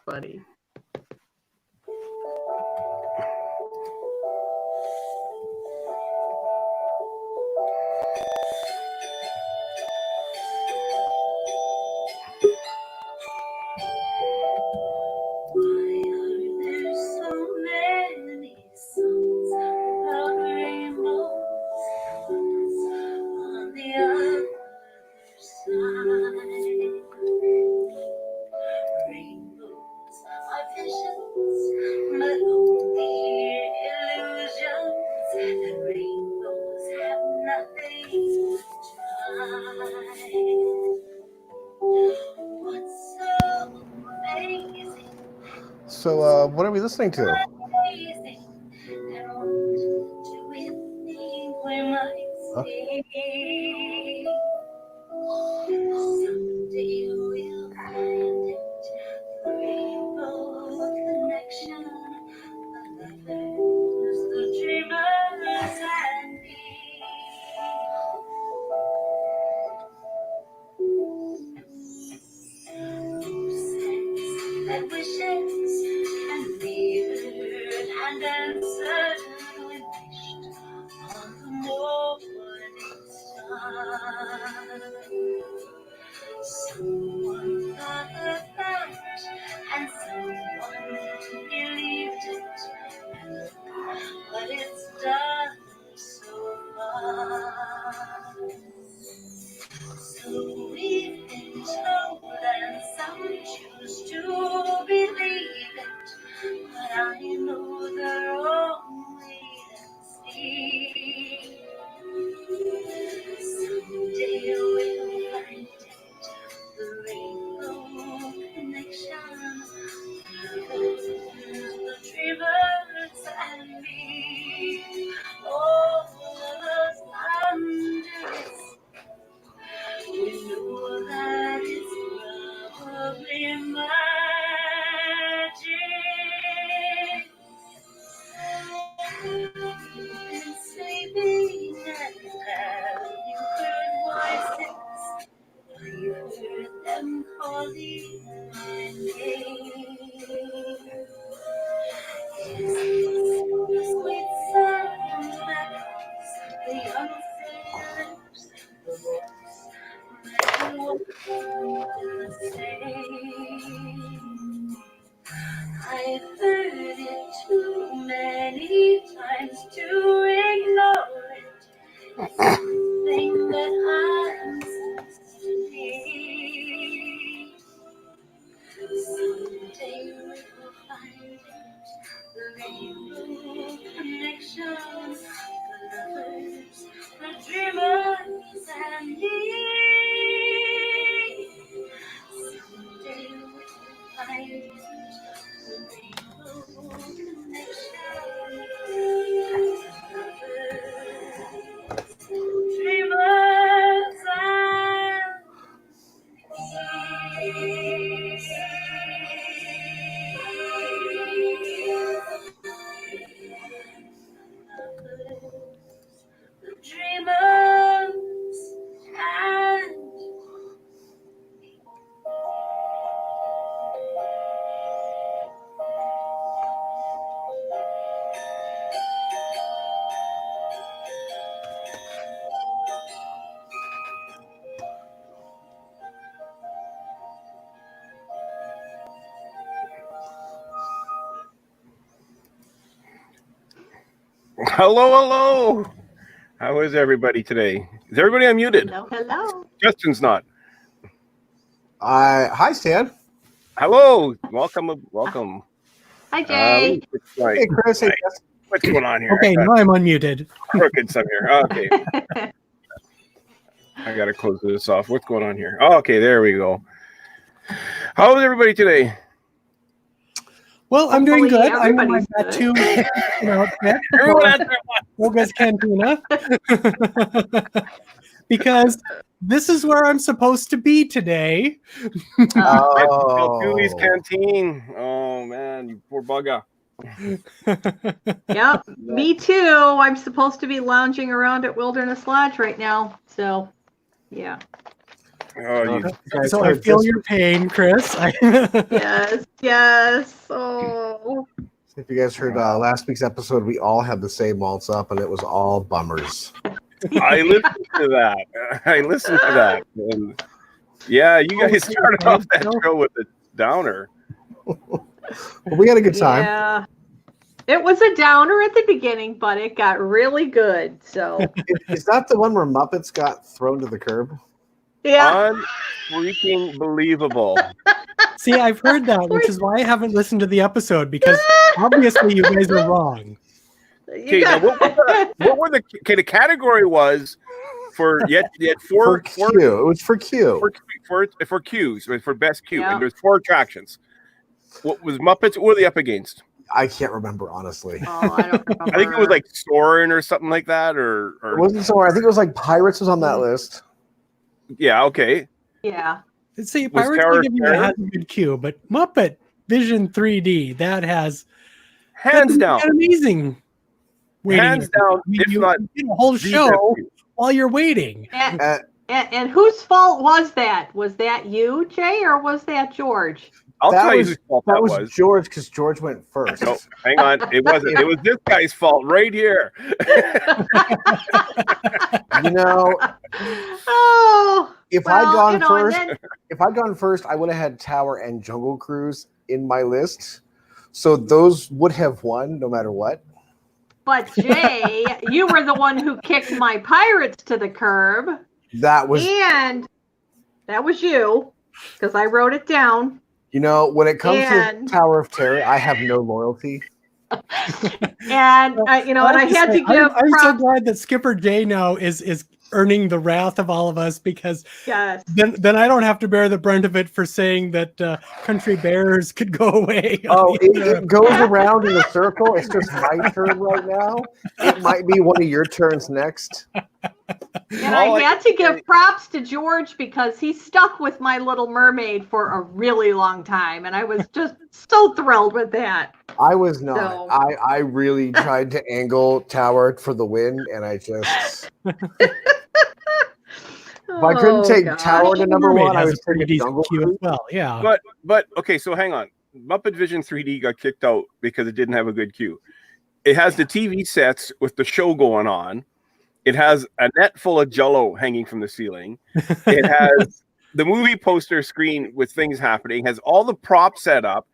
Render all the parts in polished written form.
funny. So, what are we listening to? Huh? Someone thought about and someone believed it, but it's done so far. So we've been told and some choose to believe it, but I know they're only see. Someday we'll find it. The rainbow connection, the dreamers and me, all of us under it. We know that it's probably magic. You've been sleeping and you heard voices. You heard them calling my name. The sweet sound echoes the unsaid lips, the voice that you won't say. I've heard it too many times to ignore it. It's something that I'm supposed to be. Someday we'll find it, the rainbow connection, the lovers, the dreamers, and me. Someday we'll find it, the rainbow connection, the lovers, dreamers, and the dreamers and Hello. How is everybody today? Is everybody unmuted? Hello. Justin's not. Hi, Stan. Hello. Welcome. Hi, Jay. Hey, Chris. Hey, Jess. What's going on here? Okay, now I'm unmuted. Crooked some here. Okay. I got to close this off. What's going on here? Oh, okay, there we go. How is everybody today? Well, I'm doing Hopefully good. I'm in my everybody's tattoo outfit Everyone for out there, Yoga's Cantina. Because this is where I'm supposed to be today. Dewey's Canteen. Oh, man, you poor bugger. Yep, me too. I'm supposed to be lounging around at Wilderness Lodge right now. So, yeah. Oh, you, guys So I heard feel this? your pain, Chris. Yes, yes. Oh, If you guys heard last week's episode, we all had the same malts up, and it was all bummers. I listened to that. And yeah, you guys started off that show with a downer. Well, we had a good time. yeah. It was a downer at the beginning, but it got really good. So, Is that the one where Muppets got thrown to the curb? yeah. Unfreaking believable. See, I've heard that, which is why I haven't listened to the episode, because obviously you guys are wrong. Okay, now what were the category was for yet For Q. It was for Q. for Q's, for best Q, Yeah. and there's 4 attractions. What was Muppets? What were they up against? I can't remember, honestly. Oh, I don't remember. I think it was like Soren or something like that, It or wasn't so. I think it was like Pirates was on that list. yeah, okay. Yeah. See, Was Pirates Tower of of Give you Terror? has a good cue, but Muppet Vision 3D, that's Hands down, amazing. hands down. If You not did a whole the show best Q. while you're waiting. And whose fault was that? Was that you, Jay, or was that George? I'll That tell you was- whose fault That that was was. George, because George went first. No, hang on. It wasn't. It was this guy's fault right here. You know, Oh, if well, I'd gone you know, first, and then, if I'd gone first, I would have had Tower and Jungle Cruise in my list. So those would have won no matter what. but Jay, you were the one who kicked my pirates to the curb, That was, and that was you, because I wrote it down. you know, when it comes And- to Tower of Terror, I have no loyalty. And you know, and I had to give I'm so props. glad that Skipper Jay now is earning the wrath of all of us, because Yes. then I don't have to bear the brunt of it for saying that Country Bears could go away. Oh, it goes around in a circle. It's just my turn right now. It might be one of your turns next. And All I I had to give props to George because he stuck with My Little Mermaid for a really long time, and I was just so thrilled with that. I was not. So- I really tried to angle Tower for the win, and I just. If I couldn't take gosh. Tower to number Mermaid one, I has was a pretty taking decent Jungle queue Cruise. as well. Yeah. But okay, so hang on. Muppet Vision 3D got kicked out because it didn't have a good queue. It has the TV sets with the show going on. It has a net full of Jell-O hanging from the ceiling. It has the movie poster screen with things happening. Has all the props set up.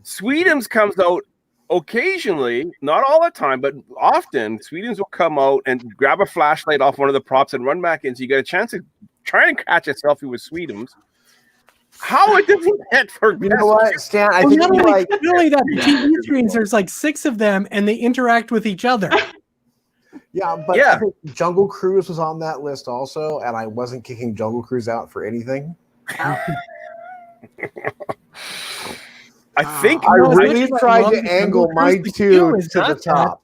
Sweetums comes out occasionally, not all the time, but often. Sweetums will come out and grab a flashlight off one of the props and run back in, so you get a chance to try and catch a selfie with Sweetums. How it doesn't hit for You know what, Stan? I Well, think not, you only, like. not only that, the TV screens, there's like 6 of them, and they interact with each other. Yeah, but Yeah. I think Jungle Cruise was on that list also, and I wasn't kicking Jungle Cruise out for anything. I think I No, really especially tried love to the angle Jungle my Cruise. The two queue is to the not top.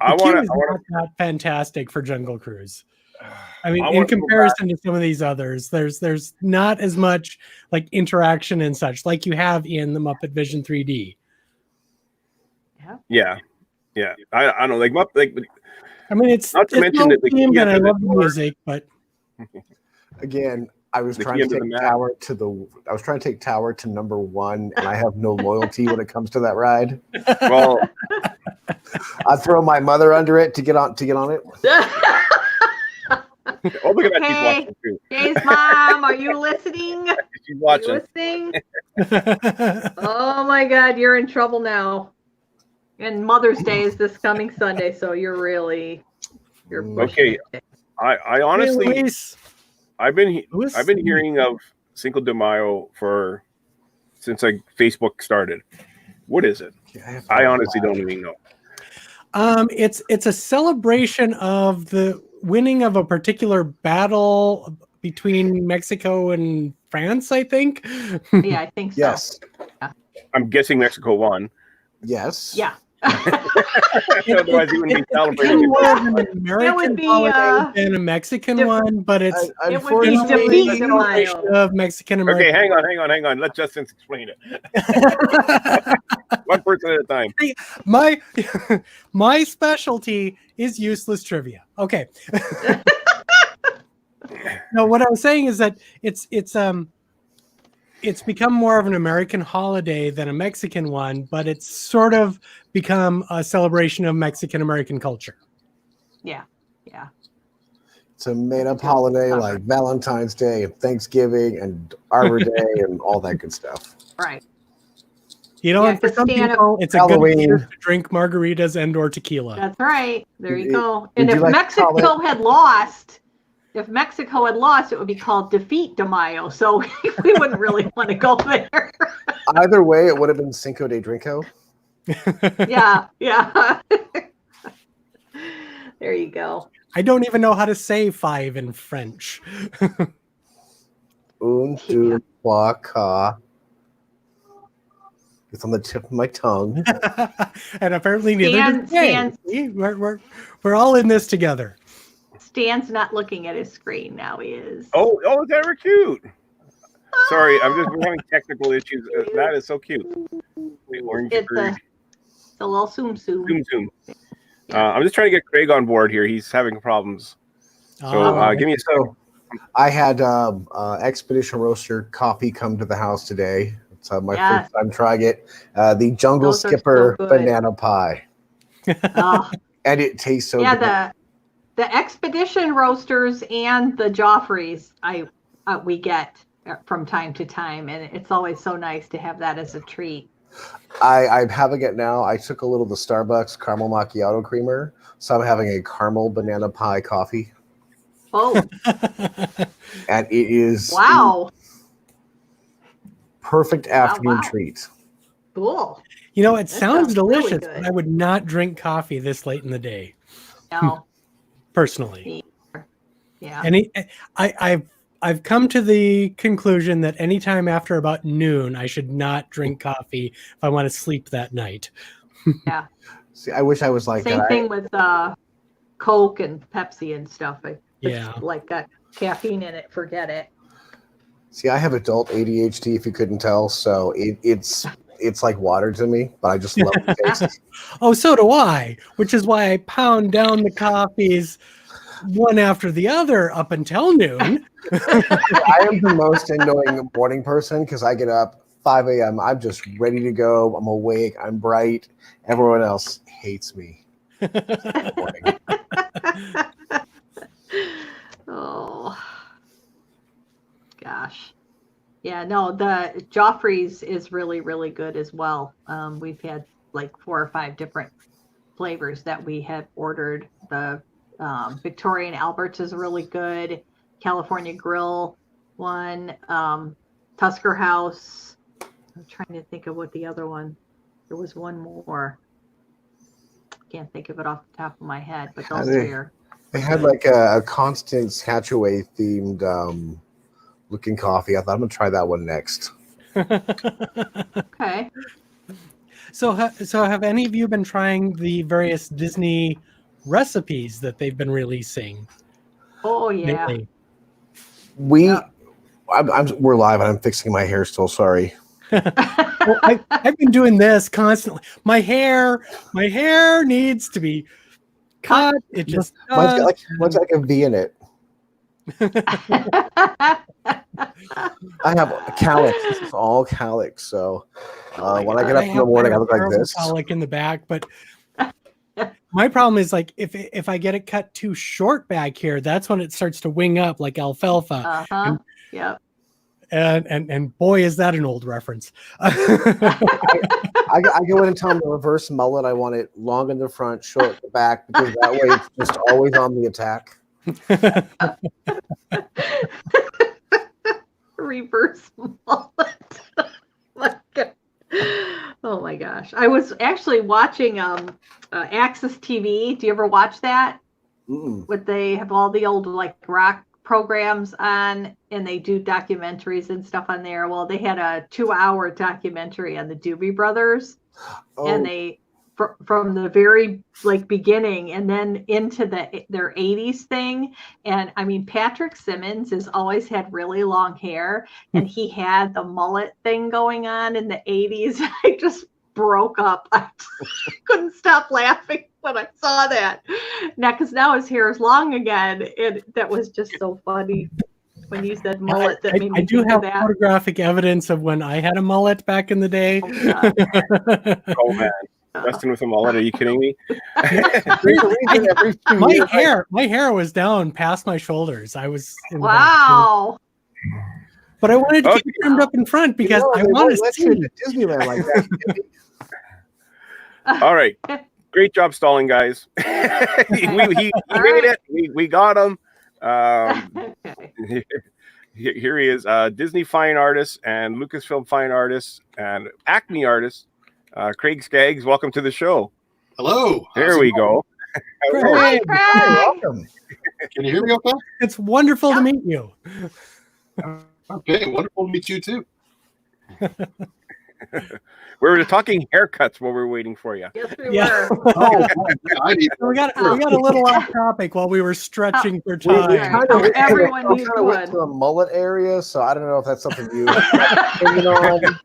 I The queue want is to. not that fantastic for Jungle Cruise. I mean, I in wanna go comparison to some of these others, there's not as much like interaction and such like you have in the Muppet Vision 3D. Yeah. I don't know, like I mean, it's Not to it's mention no that the theme, key and I under the love the door- music, but Again, I was The trying key to under the take map. Tower to the. I was trying to take Tower to number one, and I have no loyalty when it comes to that ride. well, I throw my mother under it to get on it. oh look at that, she's Hey. watching too. Jay's mom, are you listening? Are She's you watching. listening? Oh my God, you're in trouble now. And Mother's Day is this coming Sunday, so you're Okay. pushing it. I honestly, Hey, Luis, I've been Luis? hearing of Cinco de Mayo since like Facebook started. What is it? I honestly don't even know. It's a celebration of the winning of a particular battle between Mexico and France, I think. Yeah, I think so. Yes. I'm guessing Mexico won. Yes. Yeah. Otherwise, you wouldn't be It's celebrating it. more of an American be, holiday than a Mexican different- one, but it's It would be Unfortunately, defeat a de celebration Mayo. of Mexican Okay, American. hang on. Let Justin explain it. One person at a time. my my specialty is useless trivia. Okay. No, what I was saying is that it's become more of an American holiday than a Mexican one, but it's sort of become a celebration of Mexican American culture. Yeah. Yeah. It's a made-up holiday like Valentine's Day and Thanksgiving and Arbor Day and all that good stuff. Right. You know, Yeah, and for some Stan- people, it's a Halloween. good year to drink margaritas and or tequila. That's right. There you Did- go. did And you if like to Mexico call had lost, it would be called Defeat de Mayo. So we wouldn't really want to go there. Either way, it would have been Cinco de Drinko. Yeah. Yeah. There you go. I don't even know how to say 5 in French. Un, deux, trois, quatre. It's on the tip of my tongue. And apparently neither does Jay. See, we're all in this together. Stan's not looking at his screen now. He is. Oh, they were cute. Sorry, we're having technical issues. That is so cute. The orange It's bird. a little zoom. Zoom. I'm just trying to get Craig on board here. He's having problems. So give me a second. I had Expedition Roaster coffee come to the house today. It's my first time trying it. The Jungle Those are Skipper so good. banana pie. Oh, And it tastes so good. the Expedition Roasters and the Joffreys we get from time to time, and it's always so nice to have that as a treat. I'm having it now. I took a little of the Starbucks caramel macchiato creamer, so I'm having a caramel banana pie coffee. Oh, And it is wow. perfect afternoon wow. treat. Cool. You know, it sounds sounds really delicious, good. but I would not drink coffee this late in the day, No. personally. Yeah. And I've come to the conclusion that anytime after about noon, I should not drink coffee if I want to sleep that night. Yeah. See, I wish I was like Same that. thing with Coke and Pepsi and stuff. Yeah. Like got caffeine in it. Forget it. See, I have adult ADHD, if you couldn't tell, so it's like water to me, but I just love the taste. Oh, so do I, which is why I pound down the coffees one after the other up until noon. I am the most annoying morning person because I get up 5 a.m. I'm just ready to go. I'm awake. I'm bright. Everyone else hates me. Oh, gosh. Yeah, no, the Joffrey's is really, really good as well. We've had like 4 or 5 different flavors that we have ordered. The Victorian Albert's is really good. California Grill one. Tusker House. I'm trying to think of what the other one. There was one more. Can't think of it off the top of my head, but those three are. They had like a Constant Hatchaway themed looking coffee. I thought I'm gonna try that one next. Okay. So have any of you been trying the various Disney recipes that they've been releasing? Oh yeah. lately? We're live and I'm fixing my hair still. Sorry. Well, I've been doing this constantly. My hair needs to be cut. It just Mine's got like a V in it. I have calyx. This is all calyx. So when I get up in the morning, I look like this. Colic in the back, but my problem is like if I get it cut too short back here, that's when it starts to wing up like alfalfa. Yep. And boy, is that an old reference. I go in and tell them the reverse mullet. I want it long in the front, short in the back, because that way it's just always on the attack. Reverse mullet. Oh my gosh. I was actually watching Access TV. Do you ever watch that? They have all the old like rock programs on, and they do documentaries and stuff on there. Well, they had a 2-hour documentary on the Doobie Brothers, and they from the very like beginning and then into their 80s thing. And I mean, Patrick Simmons has always had really long hair, and he had the mullet thing going on in the 80s. I just broke up. I couldn't stop laughing when I saw that. Now, because now his hair is long again, and that was just so funny when you said mullet. That made me I do think have of that. photographic evidence of when I had a mullet back in the day. Oh, God. Oh man, Dustin with a mullet? Are you kidding me? My hair was down past my shoulders. I was in the back. Wow. But I wanted to keep it trimmed up in front because I want to see Disneyland like that. All right, great job stalling, guys. he made it. We got him. Here he is, Disney fine artist and Lucasfilm fine artist and Acme artist, Crag Skaggs. Welcome to the show. Hello. There we go. Hi, Craig. Welcome. Can you hear me okay? It's wonderful to meet you. Okay, wonderful to meet you too. We were talking haircuts while we were waiting for you. Yes, we Yeah. were. We got a little off topic while we were stretching for We time. kind of Everyone needs went one. to a mullet area, so I don't know if that's something you. You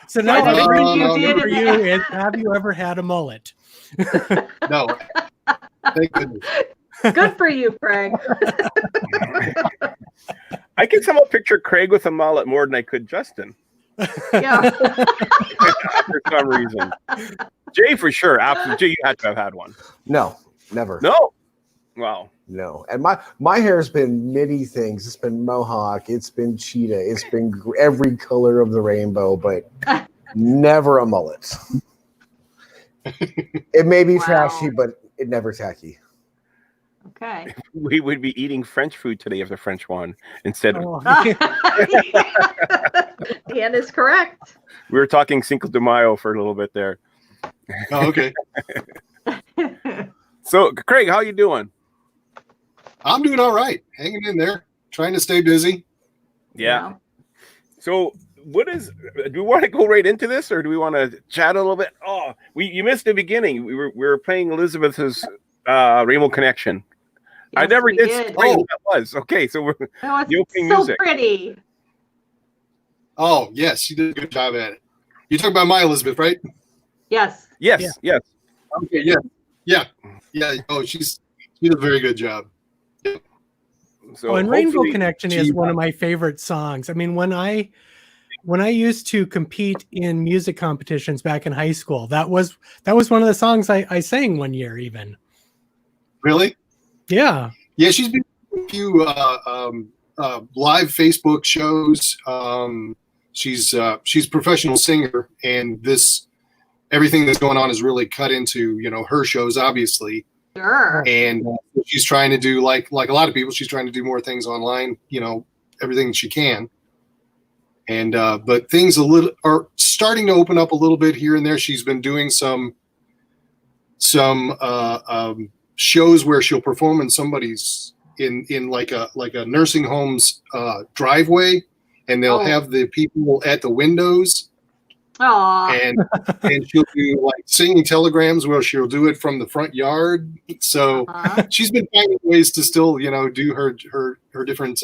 So now I the think question you did for it. you is: have you ever had a mullet? No. Thank goodness. Good for you, Craig. I can somehow picture Craig with a mullet more than I could Justin. Yeah. For some reason. Jay, for sure. Absolutely. Jay, you had to have had one. No, never. No. Wow. No. And my hair's been many things. It's been mohawk. It's been cheetah. It's been every color of the rainbow, but never a mullet. It may be trashy, but it never tacky. Okay. We would be eating French food today if the French won instead of. Oh, Dan is correct. We were talking Cinco de Mayo for a little bit there. Oh, okay. So, Craig, how you doing? I'm doing all right. Hanging in there. Trying to stay busy. Yeah. So, do we want to go right into this, or do we want to chat a little bit? Oh, you missed the beginning. We were playing Elizabeth's Rainbow Connection. I Yes, never we did explain what that was. Okay, so we're Oh, the opening so music. pretty. Oh, yes, you did a good job at it. You're talking about my Elizabeth, right? Yes. Yes, yes. Okay, yeah. Oh, she did a very good job. So and Rainbow hopefully- Connection is one of my favorite songs. I mean, when I used to compete in music competitions back in high school, that was one of the songs I sang one year even. Really? Yeah. Yeah, she's been in a few live Facebook shows. She's a professional singer, and everything that's going on is really cut into her shows, obviously. Sure. And she's trying to do like a lot of people. She's trying to do more things online. Everything she can. And but things are starting to open up a little bit here and there. She's been doing some shows where she'll perform in somebody's in like a nursing home's driveway, and they'll have the people at the windows. Aww. And she'll do like singing telegrams where she'll do it from the front yard. So she's been finding ways to still do her different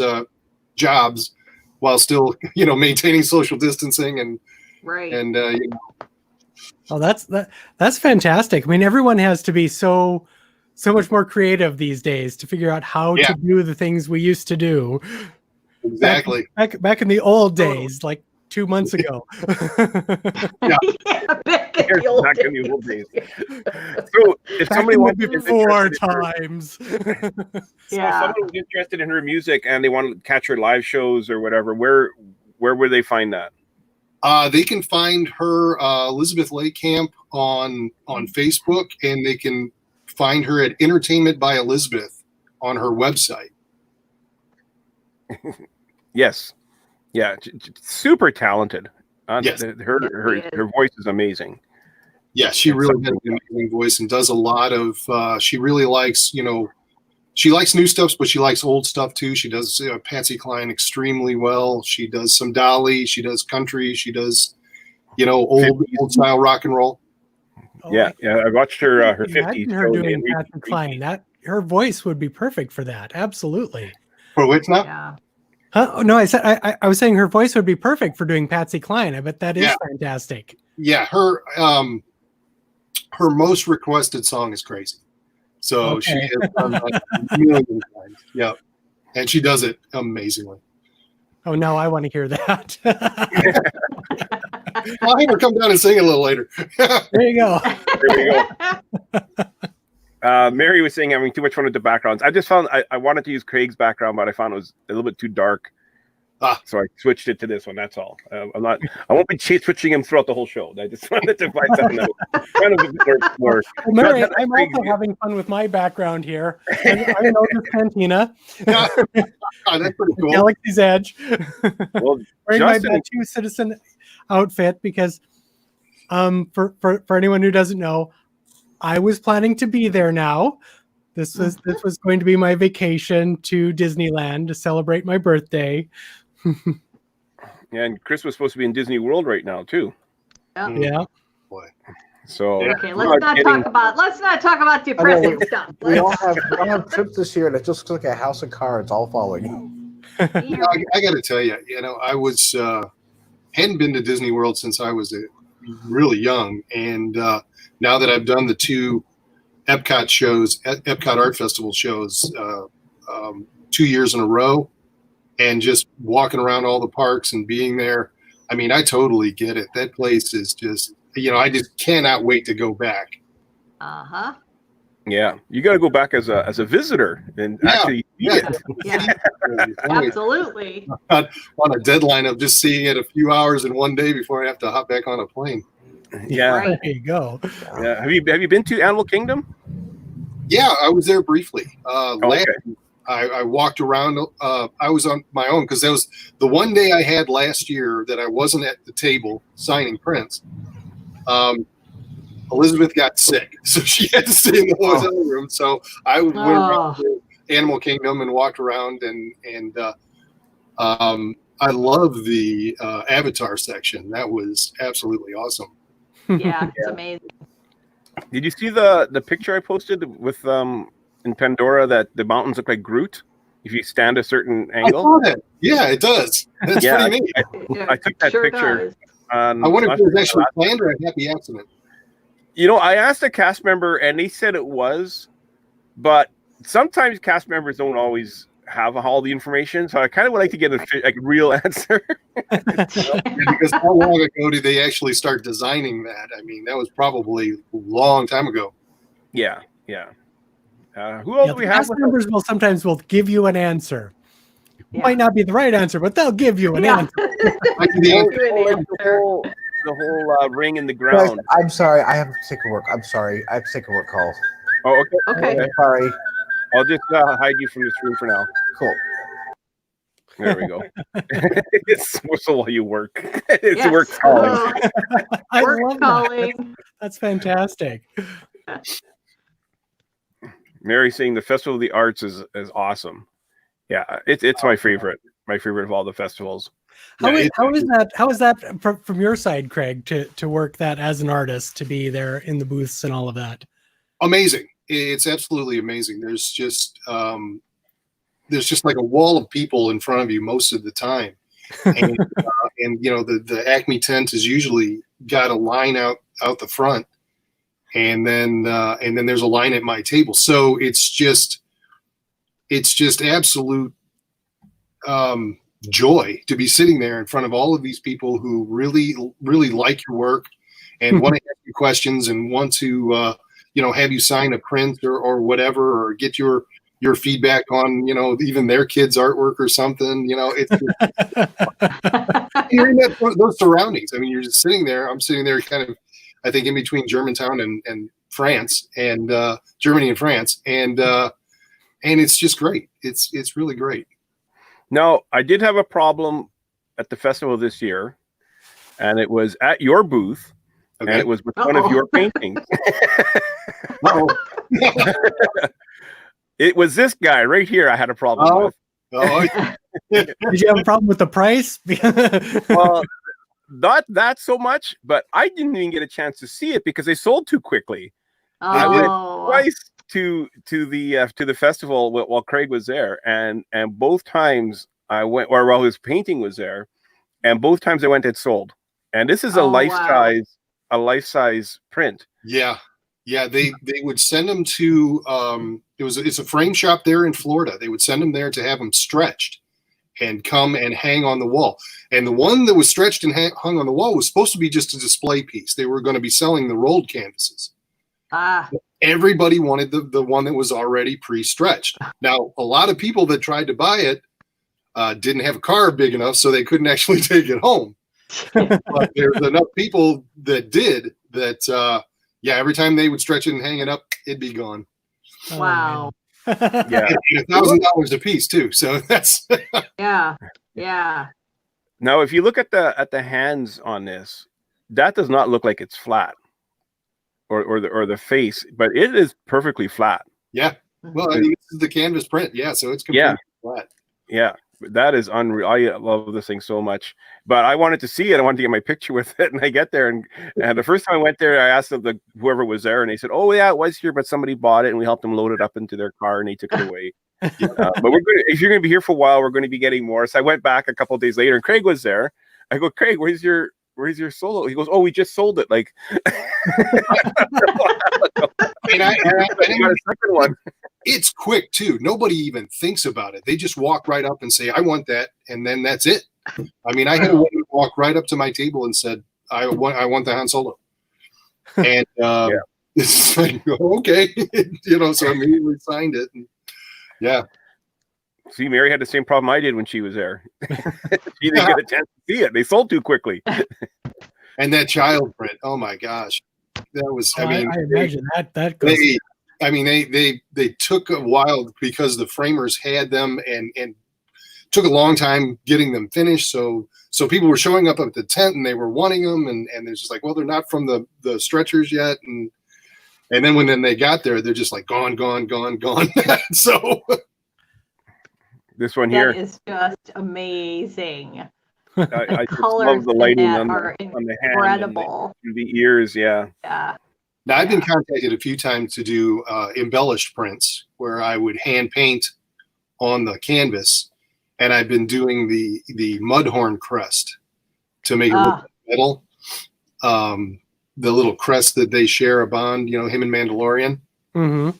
jobs while still maintaining social distancing and right. And Oh, that's fantastic. I mean, everyone has to be so much more creative these days to figure out how to do the things we used to do. Exactly. Back in the old days, like 2 months ago. Back in the old days. So if somebody wants to before times. So if someone was interested in her music and they want to catch her live shows or whatever, where would they find that? They can find her Elizabeth Lake Camp on Facebook, and they can find her at Entertainment by Elizabeth on her website. Yes. Yeah, super talented. Yes. Her voice is amazing. Yeah, she really has an amazing voice and does a lot of. She really likes, she likes new stuff, but she likes old stuff too. She does Patsy Cline extremely well. She does some Dolly. She does country. She does, old style rock and roll. Yeah, I watched her 50s. Her doing Patsy Cline. Her voice would be perfect for that. Absolutely. For which now? Yeah. Huh? No, I said I was saying her voice would be perfect for doing Patsy Cline. I bet that is fantastic. Yeah, her most requested song is Crazy. So she has done that a million times. Yep. And she does it amazingly. Oh, now I want to hear that. I'll have her come down and sing a little later. There you go. There we go. Mary was saying having too much fun with the backgrounds. I just found I wanted to use Craig's background, but I found it was a little bit too dark. So I switched it to this one. That's all. I won't be switching him throughout the whole show. I just wanted to find something that was kind of a bit more. Well, Mary, I'm also having fun with my background here. I know this Cantina. Yeah. Oh, that's pretty cool. Galaxy's Edge. Well, wearing my Batu Citizen outfit because, for anyone who doesn't know, I was planning to be there now. This was going to be my vacation to Disneyland to celebrate my birthday. Yeah, and Chris was supposed to be in Disney World right now too. Yeah. Boy. So okay, let's not talk about depressing stuff. We all have trips this year, and it just looks like a house of cards all following you. I got to tell you, I was hadn't been to Disney World since I was really young, and now that I've done the 2 Epcot shows, Epcot Art Festival shows, 2 years in a row, and just walking around all the parks and being there, I mean, I totally get it. That place is just, I just cannot wait to go back. Yeah, you got to go back as a visitor and actually see it. Yeah, absolutely. On a deadline of just seeing it a few hours in one day before I have to hop back on a plane. Yeah, right. There you go. Yeah, have you been to Animal Kingdom? Yeah, I was there briefly. Okay. I walked around. I was on my own because that was the one day I had last year that I wasn't at the table signing prints. Elizabeth got sick, so she had to stay in the hotel room. So I went around to Animal Kingdom and walked around, and I love the Avatar section. That was absolutely awesome. Yeah, it's amazing. Did you see the picture I posted with in Pandora that the mountains look like Groot if you stand a certain angle? I saw that. Yeah, it does. That's pretty neat. I took that picture. I wonder if it was actually planned or a happy accident. I asked a cast member and they said it was, but sometimes cast members don't always have all the information, so I kind of would like to get a real answer. Because how long ago did they actually start designing that? I mean, that was probably a long time ago. Yeah. Who else do we have? Cast members will give you an answer. It might not be the right answer, but they'll give you an answer. The whole ring in the ground. I'm sorry, I have to take a work. I'm sorry, I have to take a work call. Oh, Okay. Sorry. I'll just hide you from this room for now. Cool. There we go. It's whistle while you work. It's work calling. I Work love calling. that. That's fantastic. Mary saying the Festival of the Arts is awesome. Yeah, it's my favorite. My favorite of all the festivals. How is that from your side, Craig, to work that as an artist, to be there in the booths and all of that? Amazing. It's absolutely amazing. There's just like a wall of people in front of you most of the time. And, the Acme tent is usually got a line out the front, and then there's a line at my table. So it's just absolute joy to be sitting there in front of all of these people who really, really like your work and want to ask you questions and want to, have you sign a print or whatever, or get your feedback on, even their kids' artwork or something. It's you're in those surroundings. I mean, you're just sitting there. I'm sitting there kind of, I think, in between Germantown and France, and Germany and France. And it's just great. It's really great. Now, I did have a problem at the festival this year, and it was at your booth, and it was with one of your paintings. It was this guy right here I had a problem with. Did you have a problem with the price? Well, not that so much, but I didn't even get a chance to see it because they sold too quickly. I went twice to the festival while Craig was there, and both times I went, or while his painting was there, and both times I went, it sold. And this is a life-size a life-size print. Yeah. They would send them to it's a frame shop there in Florida. They would send them there to have them stretched and come and hang on the wall. And the one that was stretched and hung on the wall was supposed to be just a display piece. They were going to be selling the rolled canvases. Everybody wanted the one that was already pre-stretched. Now, a lot of people that tried to buy it didn't have a car big enough, so they couldn't actually take it home. But there's enough people that did that. Every time they would stretch it and hang it up, it'd be gone. Wow. Yeah, and $1,000 a piece too. So that's yeah. Now, if you look at the hands on this, that does not look like it's flat, or the face, but it is perfectly flat. Yeah. Well, I mean, this is the canvas print. Yeah, so it's completely flat. Yeah. That is unreal. I love this thing so much, but I wanted to see it. I wanted to get my picture with it, and I get there, and the first time I went there, I asked whoever was there, and they said, "Oh yeah, it was here, but somebody bought it, and we helped them load it up into their car, and they took it away." But if you're going to be here for a while, we're going to be getting more. So I went back a couple of days later, and Craig was there. I go, "Craig, where's your solo?" He goes, "Oh, we just sold it." Like, and I got a second one. It's quick too. Nobody even thinks about it. They just walk right up and say, "I want that," and then that's it. I mean, I had a woman walk right up to my table and said, "I want the Han Solo," and it's like, okay, So I immediately signed it. And, yeah. See, Mary had the same problem I did when she was there. She didn't get a chance to see it. They sold too quickly. And that child print, oh my gosh, that was. I imagine that goes. They took a while because the framers had them and took a long time getting them finished. So people were showing up at the tent and they were wanting them, and they're just like, well, they're not from the stretchers yet, and then when they got there, they're just like gone. So this one here is just amazing. I just colors love the lighting that on are the hand, incredible. and the ears, yeah. Now, I've been contacted a few times to do embellished prints where I would hand paint on the canvas, and I've been doing the mudhorn crest to make it look like metal. The little crest that they share a bond, him and Mandalorian. Mm-hmm.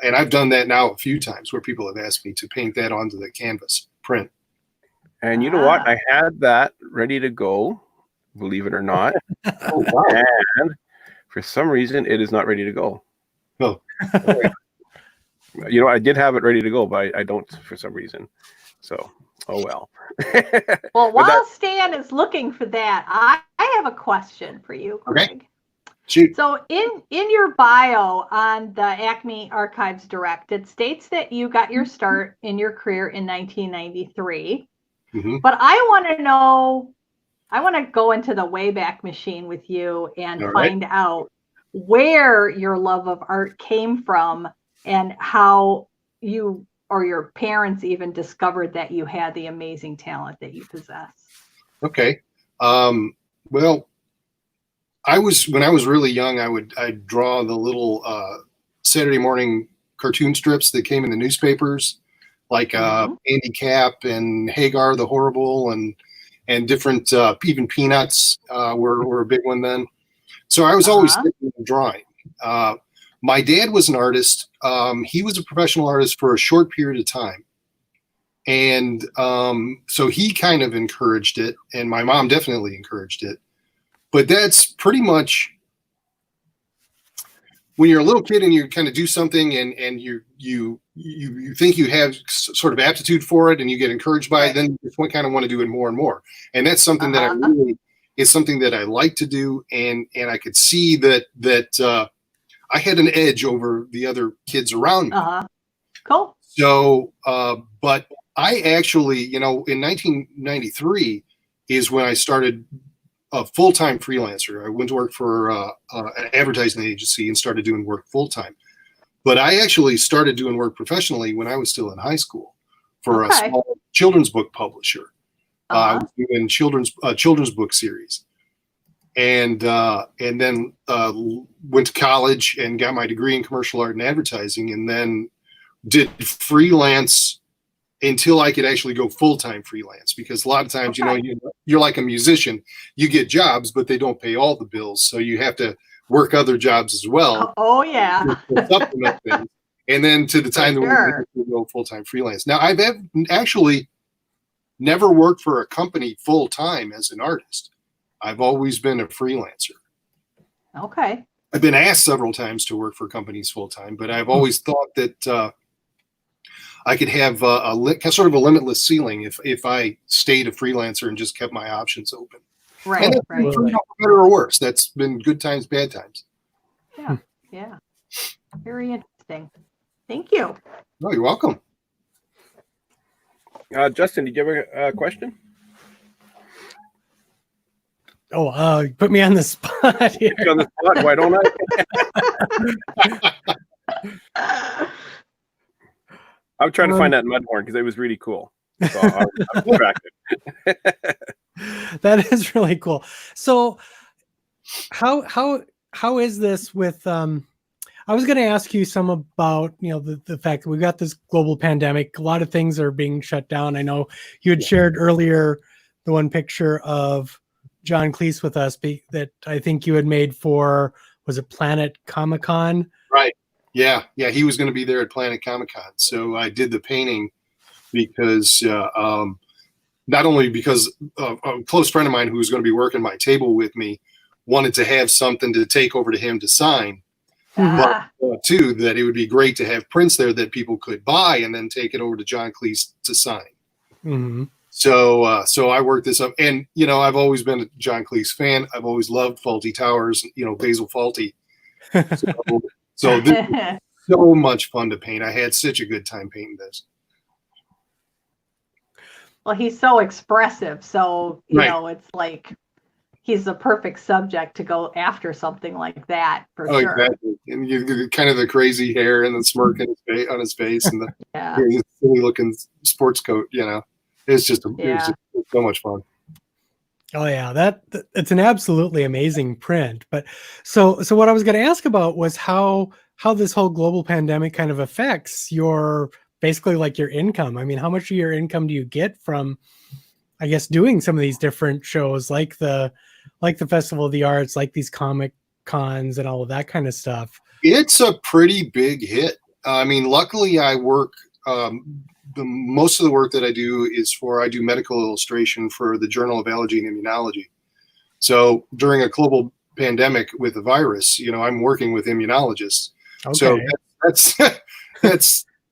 And I've done that now a few times where people have asked me to paint that onto the canvas print. And you know what? I had that ready to go, believe it or not. Oh, wow. And for some reason, it is not ready to go. Oh. I did have it ready to go, but I don't for some reason. So, oh well. Well, while Stan is looking for that, I have a question for you, Craig. Okay. Shoot. So in your bio on the Acme Archives Direct, it states that you got your start in your career in 1993. Mm-hmm. But I want to go into the Wayback Machine with you and find out where your love of art came from and how you or your parents even discovered that you had the amazing talent that you possess. Okay. Well, when I was really young, I'd draw the little Saturday morning cartoon strips that came in the newspapers, like Andy Cap and Hagar the Horrible and different, even Peanuts were a big one then. So I was always thinking of drawing. My dad was an artist. He was a professional artist for a short period of time. And so he kind of encouraged it, and my mom definitely encouraged it. But that's pretty much when you're a little kid and you kind of do something and you think you have sort of aptitude for it and you get encouraged by it, then you just kind of want to do it more and more. And that's something that is something that I like to do. And I could see that I had an edge over the other kids around me. Cool. So, but I actually, in 1993 is when I started a full-time freelancer. I went to work for an advertising agency and started doing work full-time. But I actually started doing work professionally when I was still in high school for a small children's book publisher. I was doing children's book series. And then went to college and got my degree in commercial art and advertising, and then did freelance until I could actually go full-time freelance, because a lot of times, Okay. you're like a musician, you get jobs, but they don't pay all the bills. So you have to work other jobs as well. Oh yeah. To supplement things. And then to the time that Sure. we go full-time freelance. Now, I've actually never worked for a company full-time as an artist. I've always been a freelancer. Okay. I've been asked several times to work for companies full-time, but I've always thought that I could have sort of a limitless ceiling if I stayed a freelancer and just kept my options open. Right. And that's Right. been for better or worse. That's been good times, bad times. Yeah. Yeah. Very interesting. Thank you. No, you're welcome. Justin, did you have a question? Oh, you put me on the spot here. Put you on the spot, why don't I? I'm trying to find that mud horn because it was really cool. So I'm distracted. That is really cool. So how is this with I was going to ask you some about, the fact that we've got this global pandemic. A lot of things are being shut down. I know you had shared earlier the one picture of John Cleese with us that I think you had made for, was it Planet Comic-Con? Right. Yeah. He was going to be there at Planet Comic-Con. So I did the painting because not only because a close friend of mine who was going to be working my table with me wanted to have something to take over to him to sign, but too, that it would be great to have prints there that people could buy and then take it over to John Cleese to sign. Mm-hmm. So I worked this up, and I've always been a John Cleese fan. I've always loved Fawlty Towers, Basil Fawlty. So this was so much fun to paint. I had such a good time painting this. Well, he's so expressive, so Right. It's like he's the perfect subject to go after something like that for Oh, sure. exactly. And you kind of the crazy hair and the smirk on his face and the Yeah. silly looking sports coat. It's just it was so much fun. Oh yeah, it's an absolutely amazing print. But so what I was going to ask about was how this whole global pandemic kind of affects your, basically like your income. I mean, how much of your income do you get from, I guess, doing some of these different shows like the Festival of the Arts, like these comic cons and all of that kind of stuff? It's a pretty big hit. I mean, luckily I work, most of the work that I do I do medical illustration for the Journal of Allergy and Immunology. So during a global pandemic with the virus, I'm working with immunologists. Okay. So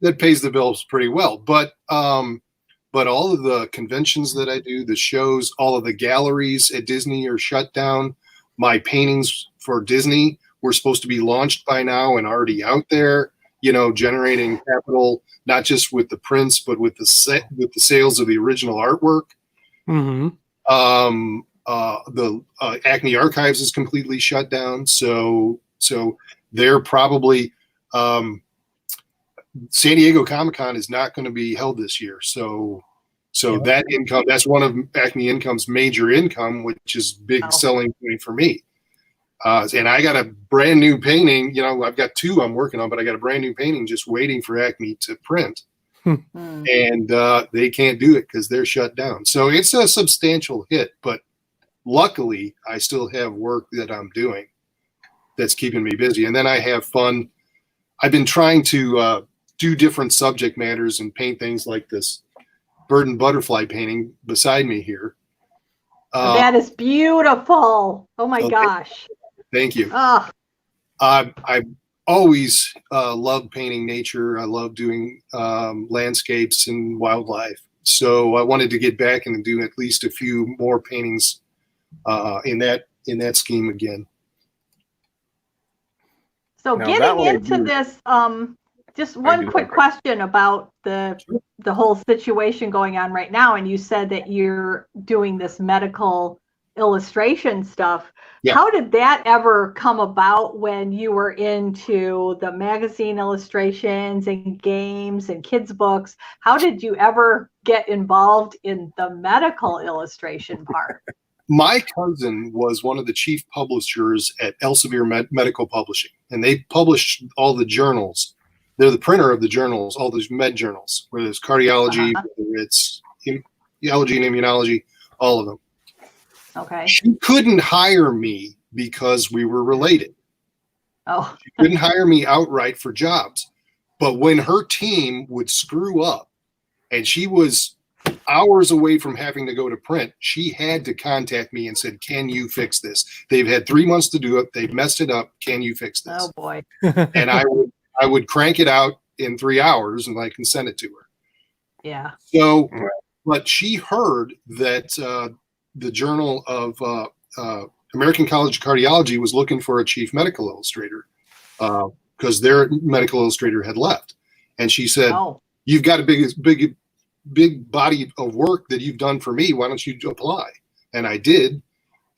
that pays the bills pretty well. But all of the conventions that I do, the shows, all of the galleries at Disney are shut down. My paintings for Disney were supposed to be launched by now and already out there, generating capital, not just with the prints, but with the sales of the original artwork. Mm-hmm. The Acme Archives is completely shut down. So they're probably, San Diego Comic-Con is not going to be held this year. So that income, that's one of Acme Income's major income, which is big selling point for me. And I got a brand new painting, I've got two I'm working on, but I got a brand new painting just waiting for Acme to print. And they can't do it because they're shut down. So it's a substantial hit, but luckily I still have work that I'm doing that's keeping me busy. And then I have fun. I've been trying to do different subject matters and paint things like this bird and butterfly painting beside me here. That is beautiful. Oh my gosh. Thank you. Oh. I always loved painting nature. I love doing landscapes and wildlife. So I wanted to get back and do at least a few more paintings in that scheme again. So Now, getting into this, just one quick question about the whole situation going on right now. And you said that you're doing this medical illustration stuff. Yeah. How did that ever come about when you were into the magazine illustrations and games and kids books? How did you ever get involved in the medical illustration part? My cousin was one of the chief publishers at Elsevier Medical Publishing, and they published all the journals they're the printer of the journals, all those med journals, whether it's cardiology, whether it's allergy and immunology, all of them. Okay. She couldn't hire me because we were related. Oh. She couldn't hire me outright for jobs. But when her team would screw up and she was hours away from having to go to print, she had to contact me and said, can you fix this? They've had 3 months to do it. They've messed it up. Can you fix this? Oh boy. And I would crank it out in 3 hours and I can send it to her. Yeah. So, but she heard that the Journal of American College of Cardiology was looking for a chief medical illustrator because their medical illustrator had left. And she said, you've got a big body of work that you've done for me. Why don't you apply? And I did.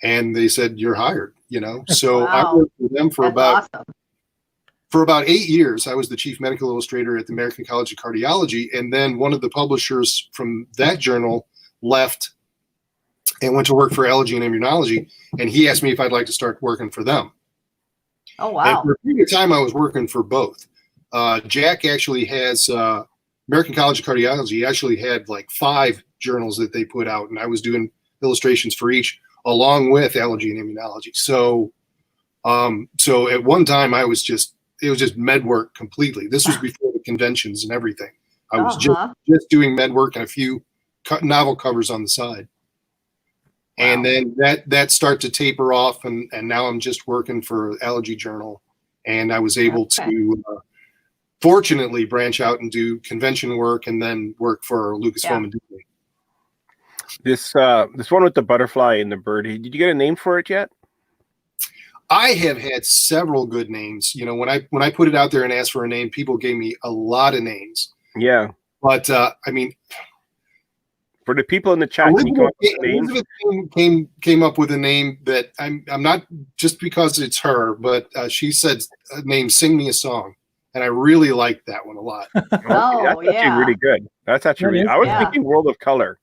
And they said, you're hired, you know? So I worked with them for about 8 years. I was the chief medical illustrator at the American College of Cardiology. And then one of the publishers from that journal left and went to work for Allergy and Immunology. And he asked me if I'd like to start working for them. Oh, wow. And for a period of time, I was working for both. Jack actually has, American College of Cardiology actually had like 5 journals that they put out. And I was doing illustrations for each along with Allergy and Immunology. So, so at one time it was just med work completely. This was before the conventions and everything. I was just doing med work and a few novel covers on the side. And then that started to taper off, and now I'm just working for Allergy Journal, and I was able to fortunately branch out and do convention work and then work for Lucasfilm and Disney. This one with the butterfly and the bird, did you get a name for it yet? I have had several good names. You know, when I put it out there and asked for a name, people gave me a lot of names. Yeah. But I mean, for the people in the chat, Elizabeth came up with a name that I'm not just because it's her, but she said name "Sing Me a Song," and I really liked that one a lot. That's actually really good. That's actually really. I was thinking World of Color.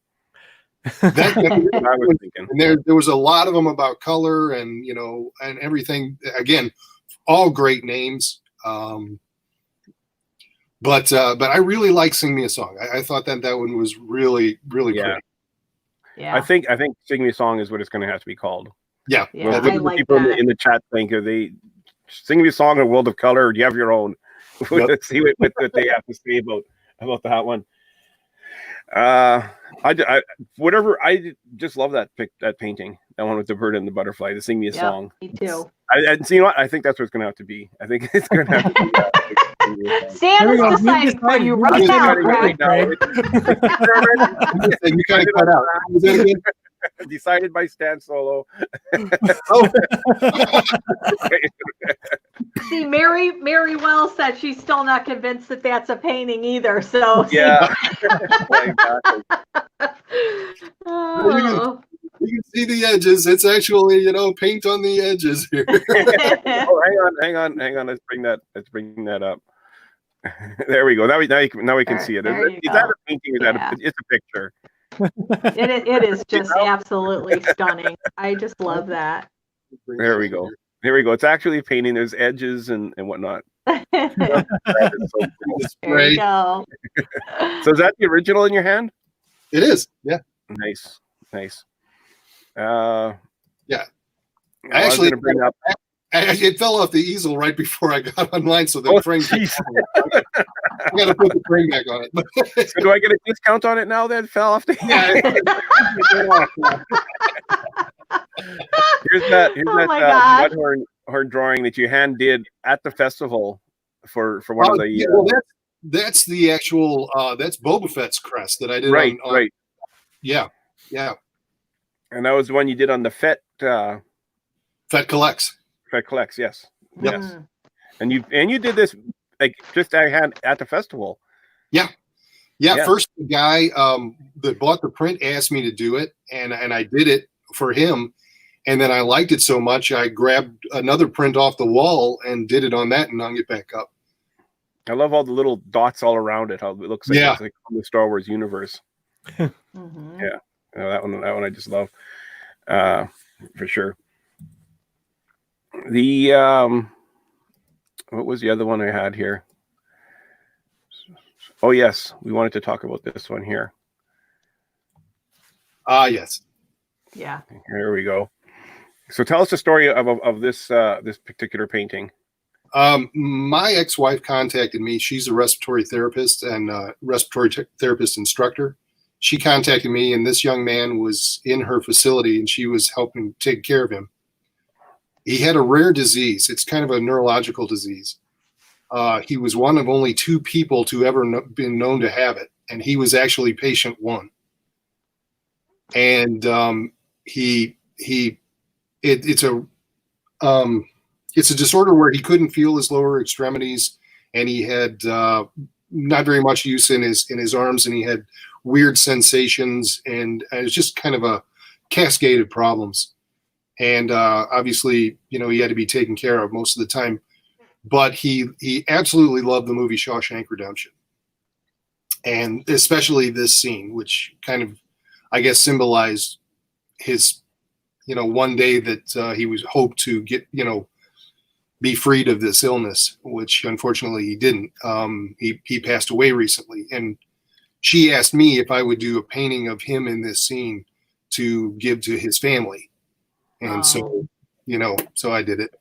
That's what I was thinking. And there was a lot of them about color and and everything. Again, all great names. But I really like "Sing Me a Song." I thought that one was really pretty. Yeah. I think "Sing Me a Song" is what it's going to have to be called. Yeah. Yeah, I like people that. In the chat think, are they "Sing Me a Song" or "World of Color"? Or do you have your own? Let's see what they have to say about that one. I just love that painting, that one with the bird and the butterfly, to "Sing Me a Song." Me too. And see, you know what? I think that's what it's going to have to be. I think it's going to have to be. Santa's deciding for you right now, Craig. You kind of cut out. Decided by Stan Solo. See, Mary Wells said she's still not convinced that that's a painting either. So yeah, exactly. Oh. You can see the edges. It's actually, paint on the edges here. Hang on. Let's bring that up. There we go. Now we can see it. Is that a painting? Is that it's a picture? It is just absolutely stunning. I just love that. There we go. It's actually a painting. There's edges and whatnot. That is so cool. There you go. So is that the original in your hand? It is. Yeah. Nice. Yeah. Actually, it fell off the easel right before I got online, so the frame. I got to put the frame back on it. So do I get a discount on it now? That fell off the. Here's that Mudhorn drawing that you hand did at the festival for one of the. Well, that's the actual. That's Boba Fett's crest that I did. Right. Yeah. And that was the one you did on the Fett. Fett Collects. Fett Collects, yes. Yep. Yes. And you did this like just at the festival. Yeah. First, the guy that bought the print asked me to do it, and I did it for him. And then I liked it so much, I grabbed another print off the wall and did it on that and hung it back up. I love all the little dots all around it. How it looks like it's like from the Star Wars universe. Mm-hmm. Yeah. That one I just love, for sure. The what was the other one I had here? Oh yes, we wanted to talk about this one here. Yes. Yeah. Here we go. So tell us the story of this this particular painting. My ex-wife contacted me. She's a respiratory therapist and therapist instructor. She contacted me, and this young man was in her facility, and she was helping take care of him. He had a rare disease. It's kind of a neurological disease. He was one of only 2 people to ever been known to have it, and he was actually patient 1. And it's a disorder where he couldn't feel his lower extremities, and he had not very much use in his arms, and he had weird sensations, and it was just kind of a cascade of problems. And obviously, he had to be taken care of most of the time. But he absolutely loved the movie Shawshank Redemption, and especially this scene, which kind of, I guess, symbolized his, one day that he was hoped to get, be freed of this illness, which unfortunately he didn't. He passed away recently, and she asked me if I would do a painting of him in this scene to give to his family, and so I did it.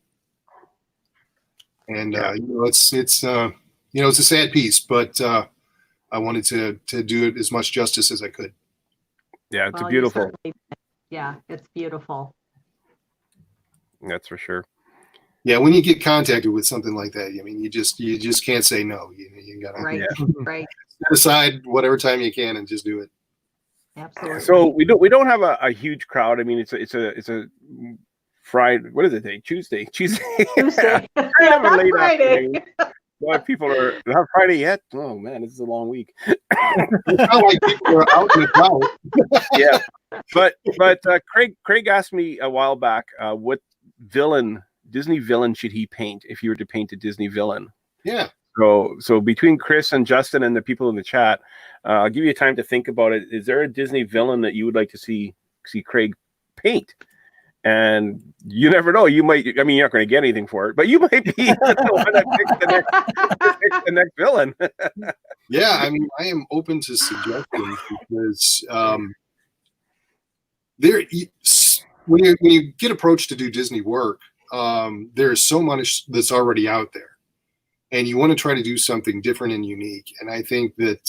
And it's a sad piece, but I wanted to do it as much justice as I could. Yeah, it's beautiful. Yeah, it's beautiful. That's for sure. Yeah, when you get contacted with something like that, I mean, you just can't say no. You gotta Right, right. set aside whatever time you can and just do it. Absolutely. So we don't have a huge crowd. I mean, it's a Friday. What is it? Tuesday. Tuesday. Yeah, Not Friday. Well, people are not Friday yet. Oh man, this is a long week. It's not like people are out and about. Yeah, but Craig asked me a while back what Disney villain should he paint if he were to paint a Disney villain. Yeah. So between Chris and Justin and the people in the chat, I'll give you time to think about it. Is there a Disney villain that you would like to see Craig paint? And you never know. You might. I mean, you're not going to get anything for it, but you might be the one that picks the next villain. Yeah, I mean, I am open to suggestions because when you get approached to do Disney work, there's so much that's already out there, and you want to try to do something different and unique. And I think that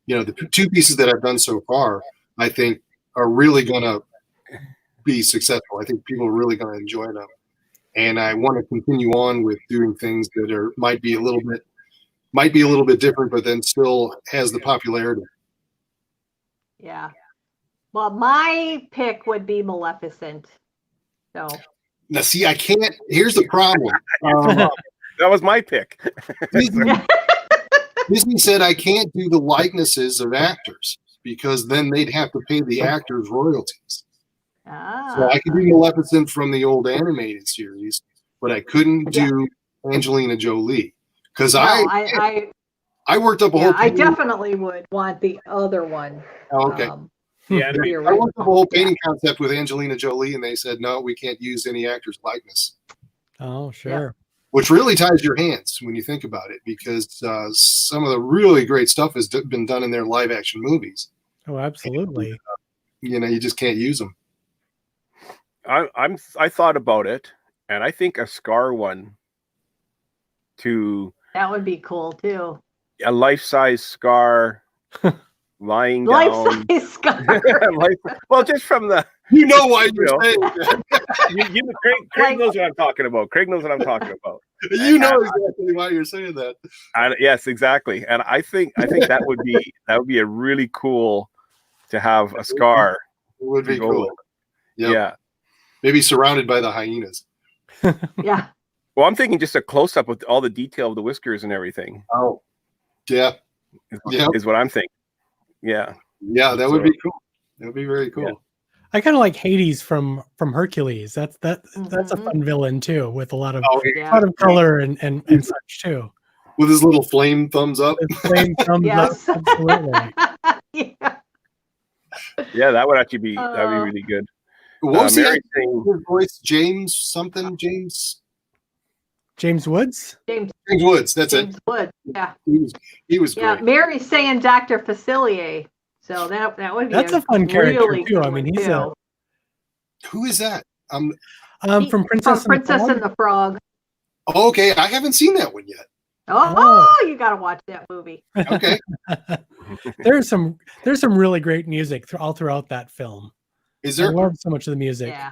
the 2 pieces that I've done so far, I think, are really going to be successful. I think people are really going to enjoy them, and I want to continue on with doing things that might be a little bit different, but then still has the popularity. Yeah. Well, my pick would be Maleficent. So now, see, I can't. Here's the problem. That was my pick. Disney said I can't do the likenesses of actors because then they'd have to pay the actors royalties. So I could do Maleficent from the old animated series, but I couldn't do Angelina Jolie because I worked up a whole. I definitely would want the other one. Oh, okay. I worked up a whole painting concept with Angelina Jolie, and they said no, we can't use any actor's likeness. Oh, sure. Yeah. Which really ties your hands when you think about it, because some of the really great stuff has been done in their live action movies. Oh, absolutely. And, you just can't use them. I thought about it, and I think a Scar one that would be cool too. A life-size Scar lying down. Life-size Scar. Well, just from the why you're saying that. Craig knows what I'm talking about. Craig knows what I'm talking about. You know exactly why you're saying that. Yes, exactly. And I think that would be a really cool to have a Scar. It would be cool. Yep. Yeah. Maybe surrounded by the hyenas. Yeah. Well, I'm thinking just a close up with all the detail of the whiskers and everything. Oh, yeah. Is what I'm thinking. Yeah. Yeah, that would be cool. That would be very cool. Yeah. I kind of like Hades from Hercules. That's a fun villain too, with a lot of color and such too. With his little flame thumbs up. Flame thumbs up. Absolutely. Yeah, that would actually be really good. What was his voice? James something? James? James Woods. James Woods. That's James it. Woods. Yeah. He was Yeah. great. Mary's saying Dr. Facilier. So that would be That's a fun character really too. good I mean, one, he's too. Who is that? from Princess, and the Frog. Okay, I haven't seen that one yet. Oh, you got to watch that movie. Okay. There's some really great music all throughout that film. Is there? I love so much of the music. Yeah.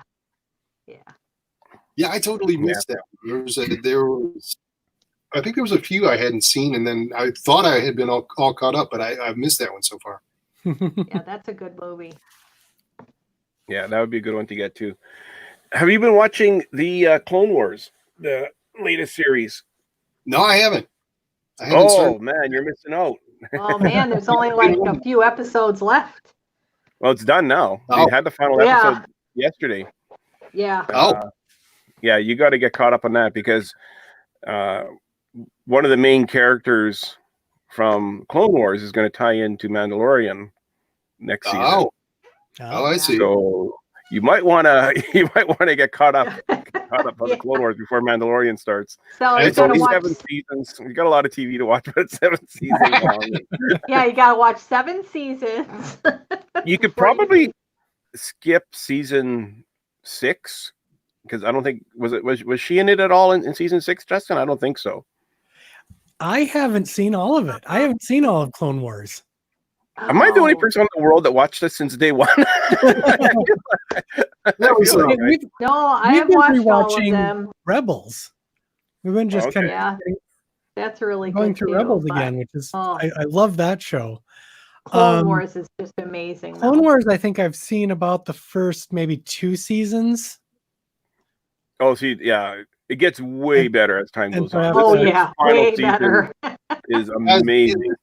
Yeah, I totally missed that. I think there was a few I hadn't seen, and then I thought I had been all caught up, but I've missed that one so far. Yeah, that's a good movie. Yeah, that would be a good one to get to. Have you been watching the Clone Wars, the latest series? No, I haven't. Man, you're missing out. Oh man, there's only like a few episodes left. Well, it's done now. Oh. We had the final episode yesterday. Yeah. Yeah, you got to get caught up on that because one of the main characters from Clone Wars is going to tie into Mandalorian next season. Oh, I see. So you might want to get caught up on the Clone Wars before Mandalorian starts. So it's only 7 seasons. You got a lot of TV to watch, but it's 7 seasons long. Yeah, you got to watch 7 seasons. You could probably skip season 6 because I don't think was she in it at all in season 6, Justin? I don't think so. I haven't seen all of it. I haven't seen all of Clone Wars. Am I the only person in the world that watched this since day one? I have watched all of them. Rebels. We've been just kind of that's really going good through too, Rebels again, which is I love that show. Clone Wars is just amazing. Clone Wars, I think I've seen about the first maybe 2 seasons. Oh, see, yeah, it gets way better as time goes on. Oh yeah, way better. Is amazing.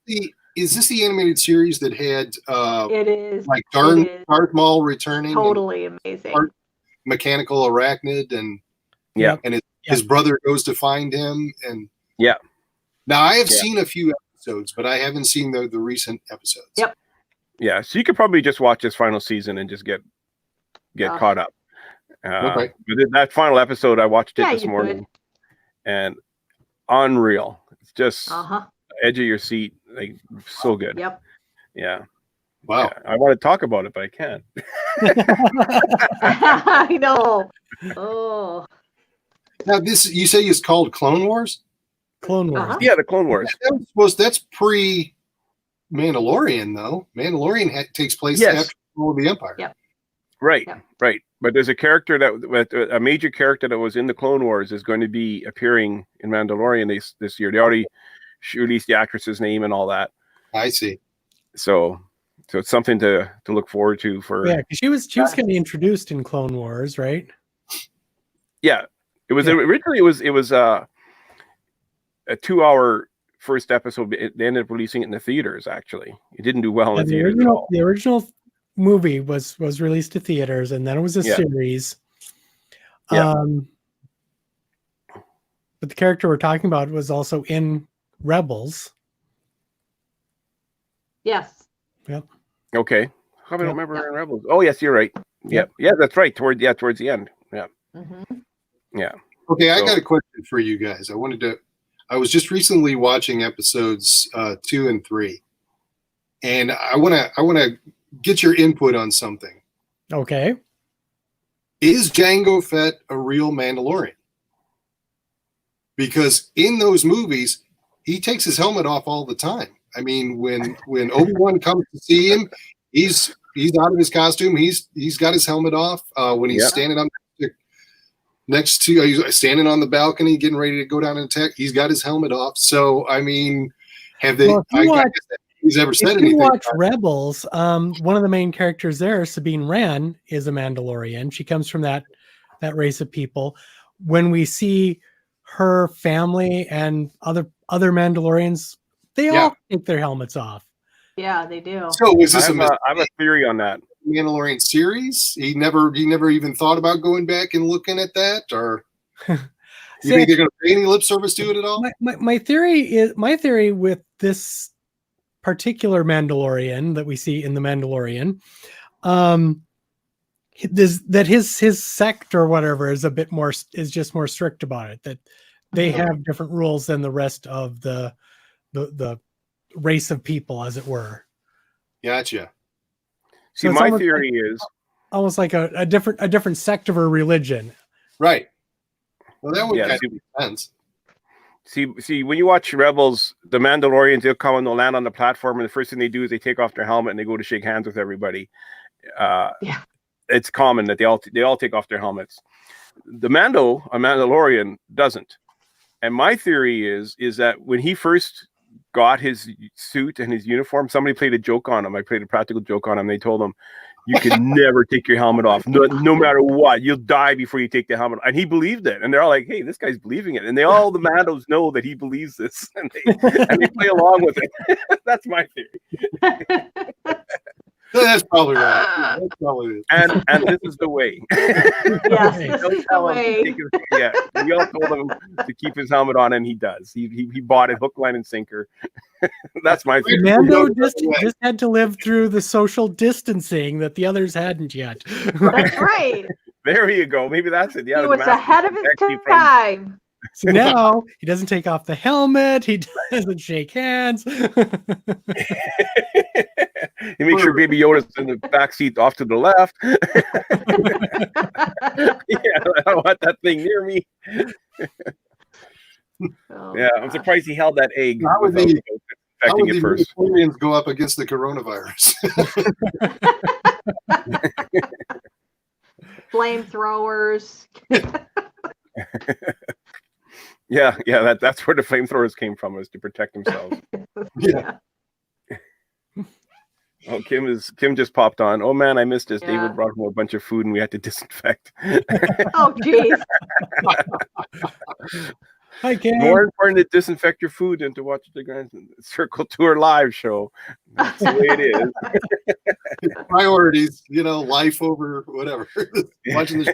Is this the animated series that had it is like Darth Maul returning? Totally amazing. Mechanical arachnid and his brother goes to find him and Now I have seen a few episodes, but I haven't seen the recent episodes. Yep. Yeah, so you could probably just watch this final season and just get caught up. Okay. But that final episode, I watched it this morning, and unreal. It's just edge of your seat, like so good. Yep. Yeah. Wow. Yeah. I want to talk about it, but I can't. I know. Oh. Now you say it's called Clone Wars? Clone Wars. Yeah, the Clone Wars. That's pre Mandalorian though. Mandalorian takes place after the Empire. Yep. Right. But there's a character a major character that was in the Clone Wars is going to be appearing in Mandalorian this year. They already released the actress's name and all that. I see. So it's something to look forward to for. Yeah, because she was getting introduced in Clone Wars, right? Yeah, it was originally it was a 2-hour first episode. They ended up releasing it in the theaters. Actually, it didn't do well in the theaters at all. The original movie was released to theaters, and then it was a series. Yeah. But the character we're talking about was also in Rebels. Yes. Yep. Okay. How do I remember her in Rebels? Oh, yes, you're right. Yeah, that's right. Towards the end. Yeah. Mm-hmm. Yeah. Okay, I got a question for you guys. I was just recently watching episodes 2 and 3, and I wanna get your input on something. Okay. Is Jango Fett a real Mandalorian? Because in those movies, he takes his helmet off all the time. I mean, when Obi-Wan comes to see him, he's out of his costume. He's got his helmet off. When he's standing up next to he's standing on the balcony, getting ready to go down and attack, he's got his helmet off. So I mean, have they? He's ever said anything? If you watch Rebels, one of the main characters there, Sabine Wren, is a Mandalorian. She comes from that race of people. When we see her family and other Mandalorians, they all take their helmets off. Yeah, they do. So is this I have a theory on that. Mandalorian series? He never even thought about going back and looking at that, or you think they're going to pay any lip service to it at all? My theory with this particular Mandalorian that we see in the Mandalorian, that his sect or whatever is just more strict about it. they have different rules than the rest of the race of people, as it were. Gotcha. See, So it's my almost theory is almost like a different sect of a religion. Right. Well, that would Yeah, kind see- of make sense. see when you watch Rebels, the Mandalorians, they'll come and they'll land on the platform, and the first thing they do is they take off their helmet and they go to shake hands with everybody. Yeah. It's common that they all take off their helmets. A Mandalorian doesn't. And my theory is that when he first got his suit and his uniform, somebody played a joke on him. I played a practical joke on him. They told him, you can never take your helmet off. No matter what, you'll die before you take the helmet off. And he believed it. And they're all like, hey, this guy's believing it. And all the Mandos know that he believes this. And they play along with it. That's my theory. That's probably right. That's probably it. And this is the way. Yes, this is the way. We all told him to keep his helmet on, and he does. He bought it hook, line, and sinker. That's my theory. Mando just had to live through the social distancing that the others hadn't yet. That's right. There you go. Maybe that's it. Yeah, He was ahead of his time. So now he doesn't take off the helmet. He doesn't shake hands. He makes sure Baby Yoda's in the back seat off to the left. I don't want that thing near me. Oh, Yeah, I'm surprised he held that egg. How would without the infecting it first. Midichlorians go up against the coronavirus? Flamethrowers. Yeah, that's where the flamethrowers came from, was to protect themselves. Yeah. Oh, Kim just popped on. Oh man, I missed this. Yeah. David brought home a bunch of food and we had to disinfect. Oh, geez. Hi, Kim. More important to disinfect your food than to watch the Grand Circle Tour live show. That's the way it is. Priorities, life over whatever. Watching the show.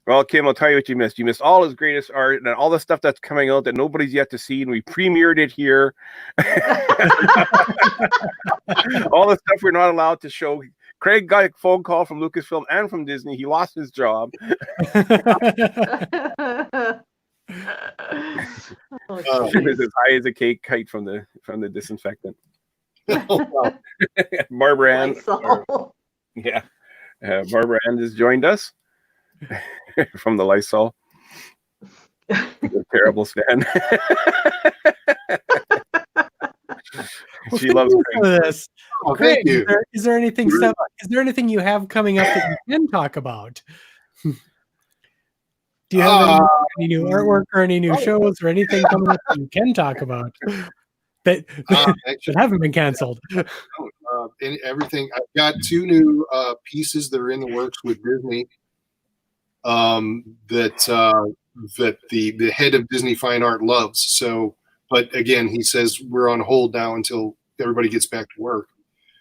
Well, Kim, I'll tell you what you missed. You missed all his greatest art and all the stuff that's coming out that nobody's yet to see, and we premiered it here. All the stuff we're not allowed to show. Craig got a phone call from Lucasfilm and from Disney. He lost his job. Oh, He was as high as a cake kite from the disinfectant. Barbara Ann. Barbara Ann has joined us from the Lysol. Terrible stand. She loves this. Oh, thank you. Is there anything you have coming up that you can talk about? Do you have any new artwork or any new shows or anything coming up that you can talk about that haven't been canceled? Everything. I've got 2 new pieces that are in the works with Disney. That the head of Disney Fine Art loves. So, but again, he says we're on hold now until everybody gets back to work.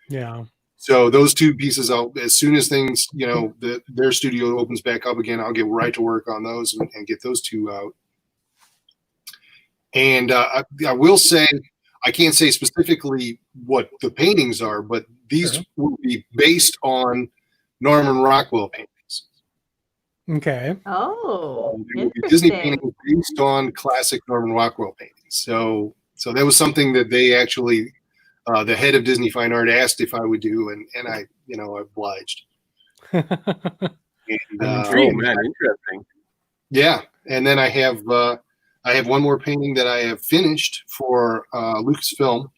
Yeah. So those 2 pieces, as soon as things, their studio opens back up again, I'll get right to work on those and get those 2 out. And I will say, I can't say specifically what the paintings are, but these will be based on Norman Rockwell paintings. Okay. Oh, Disney interesting. paintings based on classic Norman Rockwell paintings. So that was something that they actually, the head of Disney Fine Art asked if I would do, and I, I obliged. And, man, interesting. Yeah, and then I have one more painting that I have finished for Lucasfilm,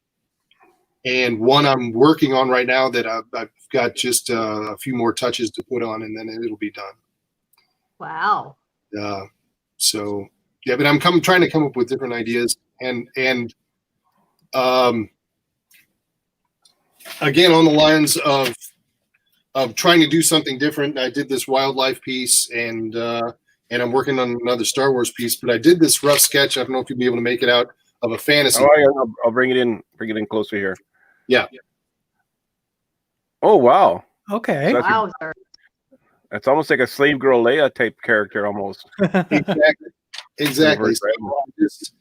and one I'm working on right now that I've got just a few more touches to put on, and then it'll be done. Wow. So yeah, but I'm trying to come up with different ideas, and again, on the lines of trying to do something different. I did this wildlife piece, and I'm working on another Star Wars piece. But I did this rough sketch. I don't know if you'll be able to make it out, of a fantasy. Oh, yeah, I'll bring it in. Bring it in closer here. Yeah. Oh wow. Okay. Wow, sir. That's almost like a slave girl Leia type character, almost. Exactly. So just,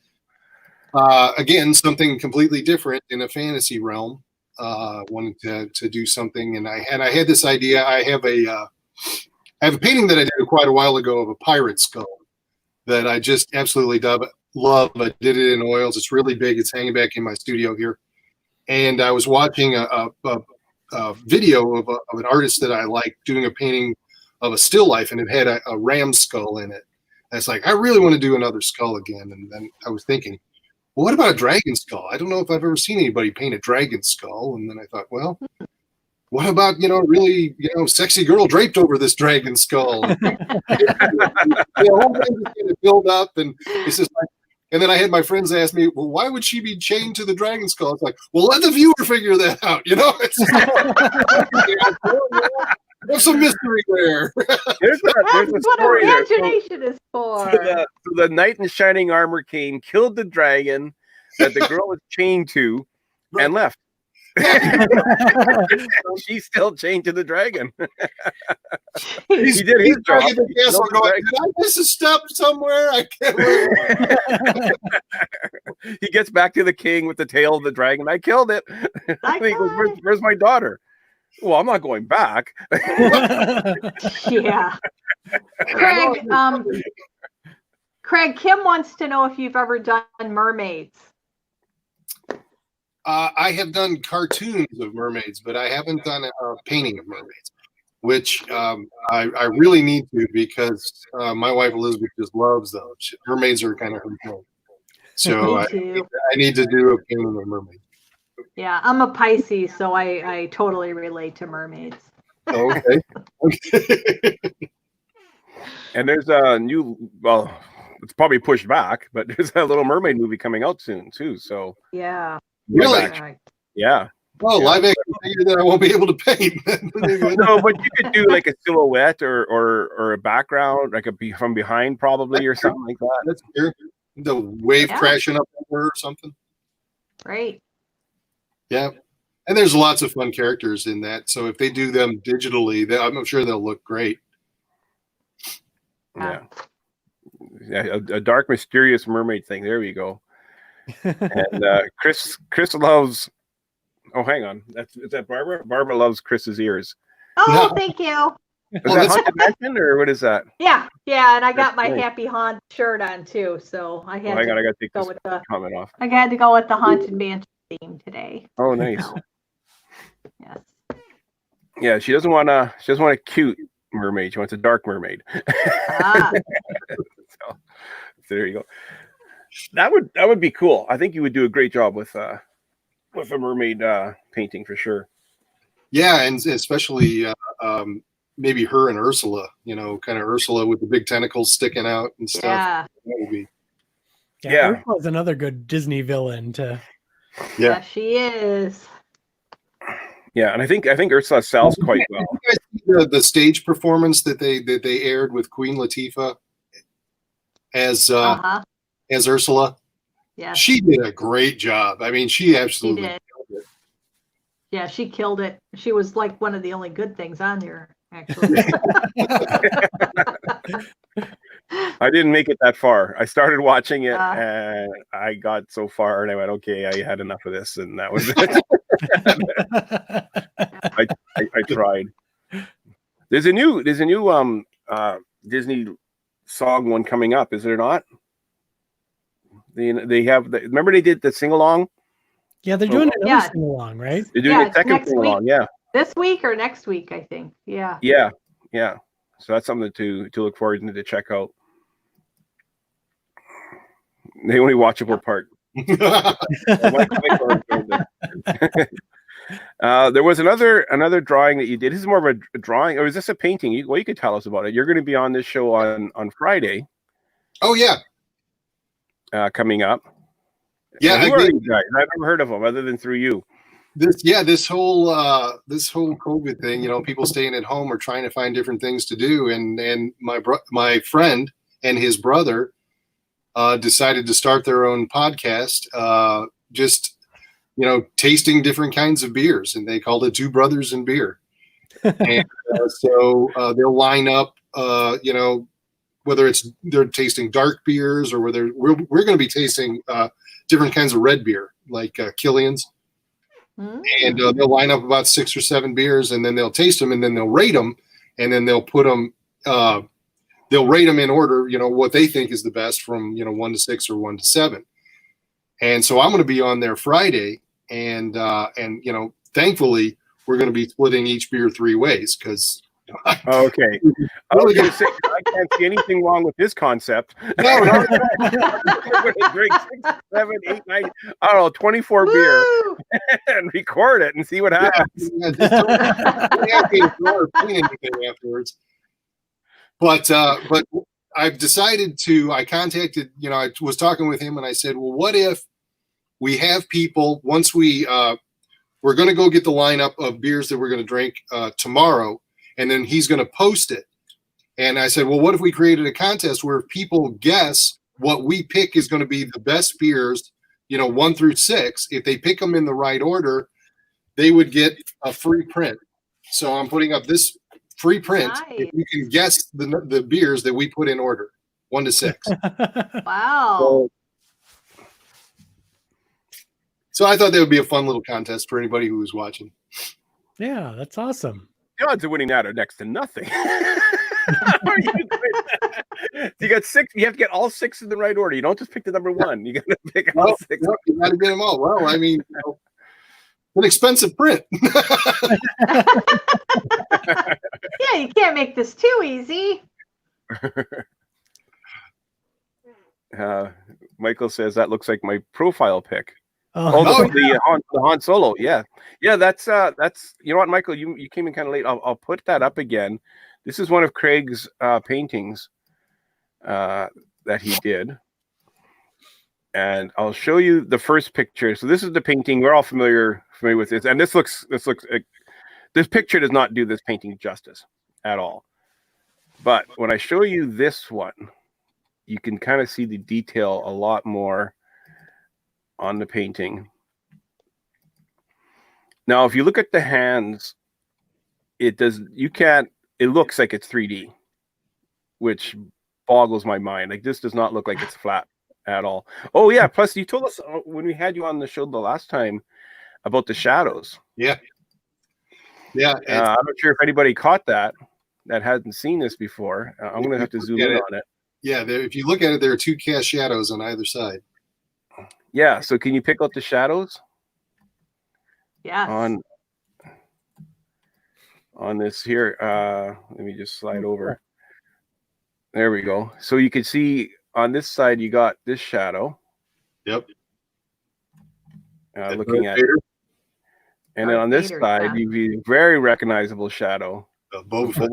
again, something completely different in a fantasy realm. Wanted to do something, and I had this idea. I have a painting that I did quite a while ago of a pirate skull, that I just absolutely love. I did it in oils. It's really big. It's hanging back in my studio here. And I was watching a video of an artist that I like doing a painting of a still life, and it had a ram skull in it. And it's like, I really want to do another skull again. And then I was thinking, well, what about a dragon skull? I don't know if I've ever seen anybody paint a dragon skull. And then I thought, well, what about, really, sexy girl draped over this dragon skull? The whole thing just kind of build up, and it's just like, and then I had my friends ask me, well, why would she be chained to the dragon skull? It's like, well, let the viewer figure that out, It's there's some mystery there. There's a What story there. imagination is for. So the knight in shining armor came, killed the dragon that the girl was chained to, and left. She's still chained to the dragon. He did his job. Did I miss a step somewhere? I can't remember. He gets back to the king with the tail of the dragon. I killed it. He goes, where's my daughter? Well, I'm not going back. Yeah. Craig, Kim wants to know if you've ever done mermaids. I have done cartoons of mermaids, but I haven't done a painting of mermaids, which I really need to, because my wife Elizabeth just loves those. Mermaids are kind of her thing. So I need to do a painting of mermaids. Yeah, I'm a Pisces, so I totally relate to mermaids. Okay. And there's a new, well, it's probably pushed back, but there's a Little Mermaid movie coming out soon too. So yeah. Really? Yeah. Well, live action figure that I won't be able to paint. No, but you could do like a silhouette or a background, like from behind probably, or something like that. That's weird. The wave crashing up over her or something. Right. Yeah. And there's lots of fun characters in that. So if they do them digitally, I'm sure they'll look great. Yeah. A dark, mysterious mermaid thing. There we go. And Chris loves. Oh, hang on. Is that Barbara? Barbara loves Chris's ears. Oh, thank you. Is that Haunted Mansion, or what is that? Yeah, and I got my Happy Haunt shirt on too, so I had I got to take go this with the comment off. I had to go with the Haunted Mansion theme today. Oh, nice. So, yes. Yeah, she doesn't want a cute mermaid. She wants a dark mermaid. So there you go. That would be cool. I think you would do a great job with a mermaid painting for sure. Yeah, and especially maybe her and Ursula. Kind of Ursula with the big tentacles sticking out and stuff. Yeah. That would be. Yeah, Ursula's another good Disney villain to. Yeah, she is. Yeah, and I think Ursula sells quite well. Did you guys see the stage performance that they aired with Queen Latifah as Ursula? Yeah, she did a great job. I mean, she absolutely killed it. Yeah, she killed it. She was like one of the only good things on there, actually. I didn't make it that far. I started watching it and I got so far and I went, okay, I had enough of this, and that was it. I tried. There's a new Disney song one coming up, is there not? They have remember they did the sing along? Yeah, they're doing another sing along, right? They're doing a second sing along, yeah. This week or next week, I think. Yeah. Yeah. So that's something to look forward to check out. The only watchable part. There was another drawing that you did. This is more of a drawing, or is this a painting? You could tell us about it. You're going to be on this show on Friday. Oh yeah, coming up. Yeah, I've never heard of them other than through you. This whole COVID thing, people staying at home or trying to find different things to do, and my friend and his brother decided to start their own podcast, just tasting different kinds of beers, and they called it Two Brothers in Beer. And so they'll line up, whether they're tasting dark beers or whether we're going to be tasting different kinds of red beer, like Killian's. And they'll line up about 6 or 7 beers, and then they'll taste them, and then they'll rate them, and then they'll put them they'll rate them in order, what they think is the best from 1 to 6 or 1 to 7. And so I'm going to be on there Friday, and thankfully we're going to be splitting each beer 3 ways because. Okay. I was going to say, I can't see anything wrong with this concept. No. We're going to drink 6, 7, 8, 9, I don't know, 24 beer and record it and see what happens. Afterwards. But I've decided I contacted, I was talking with him and I said, well, what if we have people, once we're going to go get the lineup of beers that we're going to drink tomorrow, and then he's going to post it. And I said, well, what if we created a contest where people guess what we pick is going to be the best beers, 1 through 6. If they pick them in the right order, they would get a free print. So I'm putting up this free print. Nice. If you can guess the beers that we put in order, 1 to 6. Wow. So I thought that would be a fun little contest for anybody who was watching. Yeah, that's awesome. The odds of winning that are next to nothing. You got 6. You have to get all 6 in the right order. You don't just pick the number 1. You got to pick all 6. You got to get them all. Well, I mean, an expensive print. Yeah, you can't make this too easy. Michael says that looks like my profile pic. Oh, The Han Solo. Yeah. That's you know what, Michael, you came in kind of late. I'll put that up again. This is one of Craig's paintings that he did, and I'll show you the first picture. So this is the painting. We're all familiar with this, and this picture does not do this painting justice at all. But when I show you this one, you can kind of see the detail a lot more on the painting. Now, if you look at the hands, it looks like it's 3D, which boggles my mind. Like, this does not look like it's flat at all. Oh yeah, plus you told us when we had you on the show the last time about the shadows. Yeah. I'm not sure if anybody caught that hadn't seen this before. I'm gonna have to zoom in on it. Yeah, if you look at it, there are 2 cast shadows on either side. Yeah, so can you pick out the shadows? Yes. On this here, let me just slide over. There we go. So you can see on this side, you got this shadow. Yep. Looking at it. And then on this side, you see a very recognizable shadow. Boba Fett,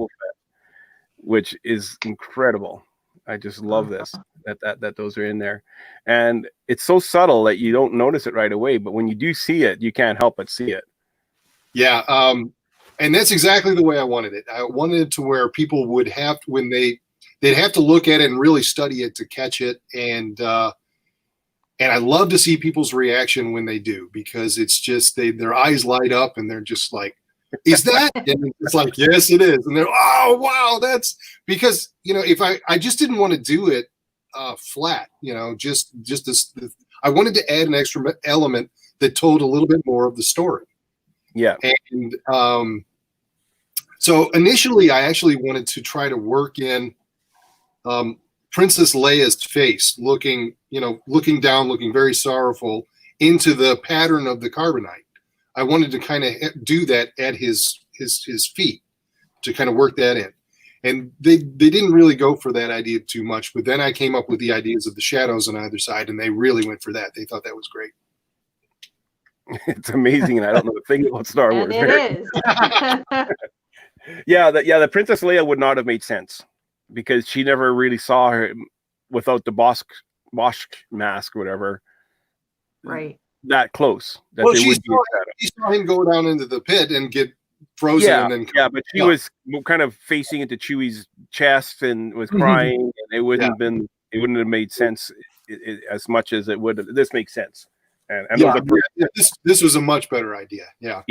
which is incredible. I just love this, that those are in there. And it's so subtle that you don't notice it right away. But when you do see it, you can't help but see it. Yeah. And that's exactly the way I wanted it. I wanted it to where people would have, they'd have to look at it and really study it to catch it. And I love to see people's reaction when they do, because it's just, their eyes light up and they're just like, is that? And it's like, yes, it is. And they're, oh, wow, that's because, if I just didn't want to do it flat, just this, I wanted to add an extra element that told a little bit more of the story. Yeah. And so initially I actually wanted to try to work in Princess Leia's face, looking down, looking very sorrowful into the pattern of the carbonite. I wanted to kind of do that at his feet, to kind of work that in. And they didn't really go for that idea too much, but then I came up with the ideas of the shadows on either side, and they really went for that. They thought that was great. It's amazing, and I don't know a thing about Star Wars. It is. The Princess Leia would not have made sense, because she never really saw her without the Bosch mask or whatever. Right. That close. She saw him go down into the pit and get frozen. But she was kind of facing into Chewie's chest and was crying. And it wouldn't have made sense as much as it would. This makes sense. And this was a much better idea. Yeah.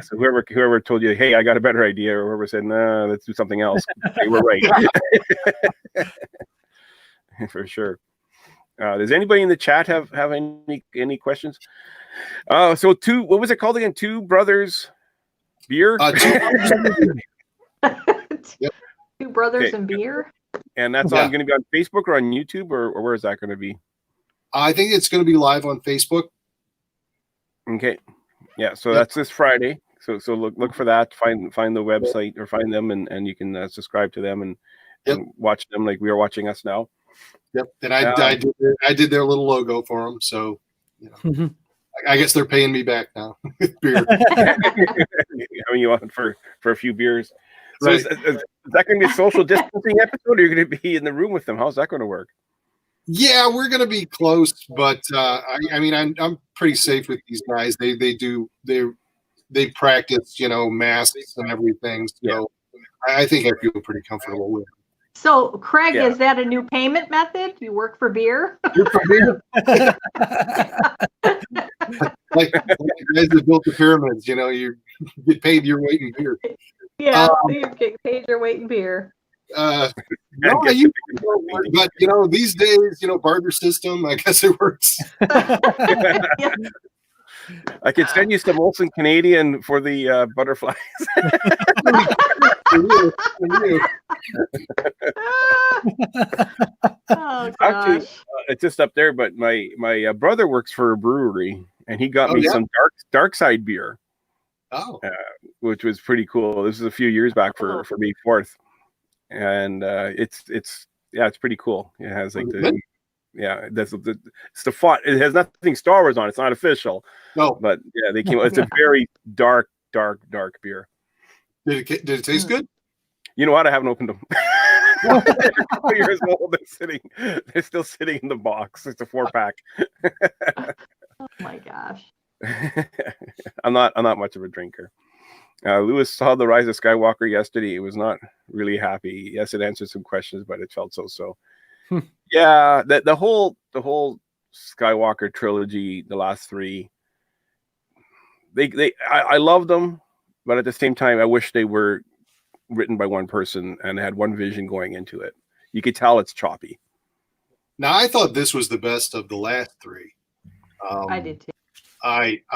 So whoever told you, hey, I got a better idea, or whoever said, no, let's do something else, they were right. For sure. Does anybody in the chat have any questions? What was it called again? Two Brothers Beer? Two Brothers and Beer? And that's Yeah. going to be on Facebook or on YouTube, or where is that going to be? I think it's going to be live on Facebook. Okay. Yeah. So Yep. that's this Friday. So look for that. Find the website or find them, and you can subscribe to them and watch them like we are watching us now. Yep. And I did their little logo for them. So, I guess they're paying me back now. Beer. Having you on for a few beers. So Right. is that going to be a social distancing episode, or you're going to be in the room with them? How's that going to work? Yeah, we're going to be close, but I mean, I'm pretty safe with these guys. They practice, masks and everything. So I think I feel pretty comfortable with it. So, Craig, is that a new payment method? You work for beer? You're for beer. like guys that built the pyramids, you get paid your weight in beer. Yeah, you get paid your weight in beer. No, but these days, barter system, I guess it works. I could send you some Olsen Canadian for the butterflies. Oh, gosh. Actually, it's just up there. But my brother works for a brewery, and he got me some dark side beer. Oh, which was pretty cool. This is a few years back for May 4th, and it's pretty cool. It has like it's the font. It has nothing Star Wars on. It's not official. No, but yeah, they came. It's a very dark beer. Did it taste good? You know what? I haven't opened them. They're a couple years old. They're still sitting in the box. It's a 4-pack. Oh my gosh. I'm not much of a drinker. Lewis saw The Rise of Skywalker yesterday. He was not really happy. Yes, it answered some questions, but it felt so. Yeah, the whole Skywalker trilogy, the last 3, I love them, but at the same time, I wish they were written by one person and had one vision going into it. You could tell it's choppy. Now, I thought this was the best of the last 3. I did too. I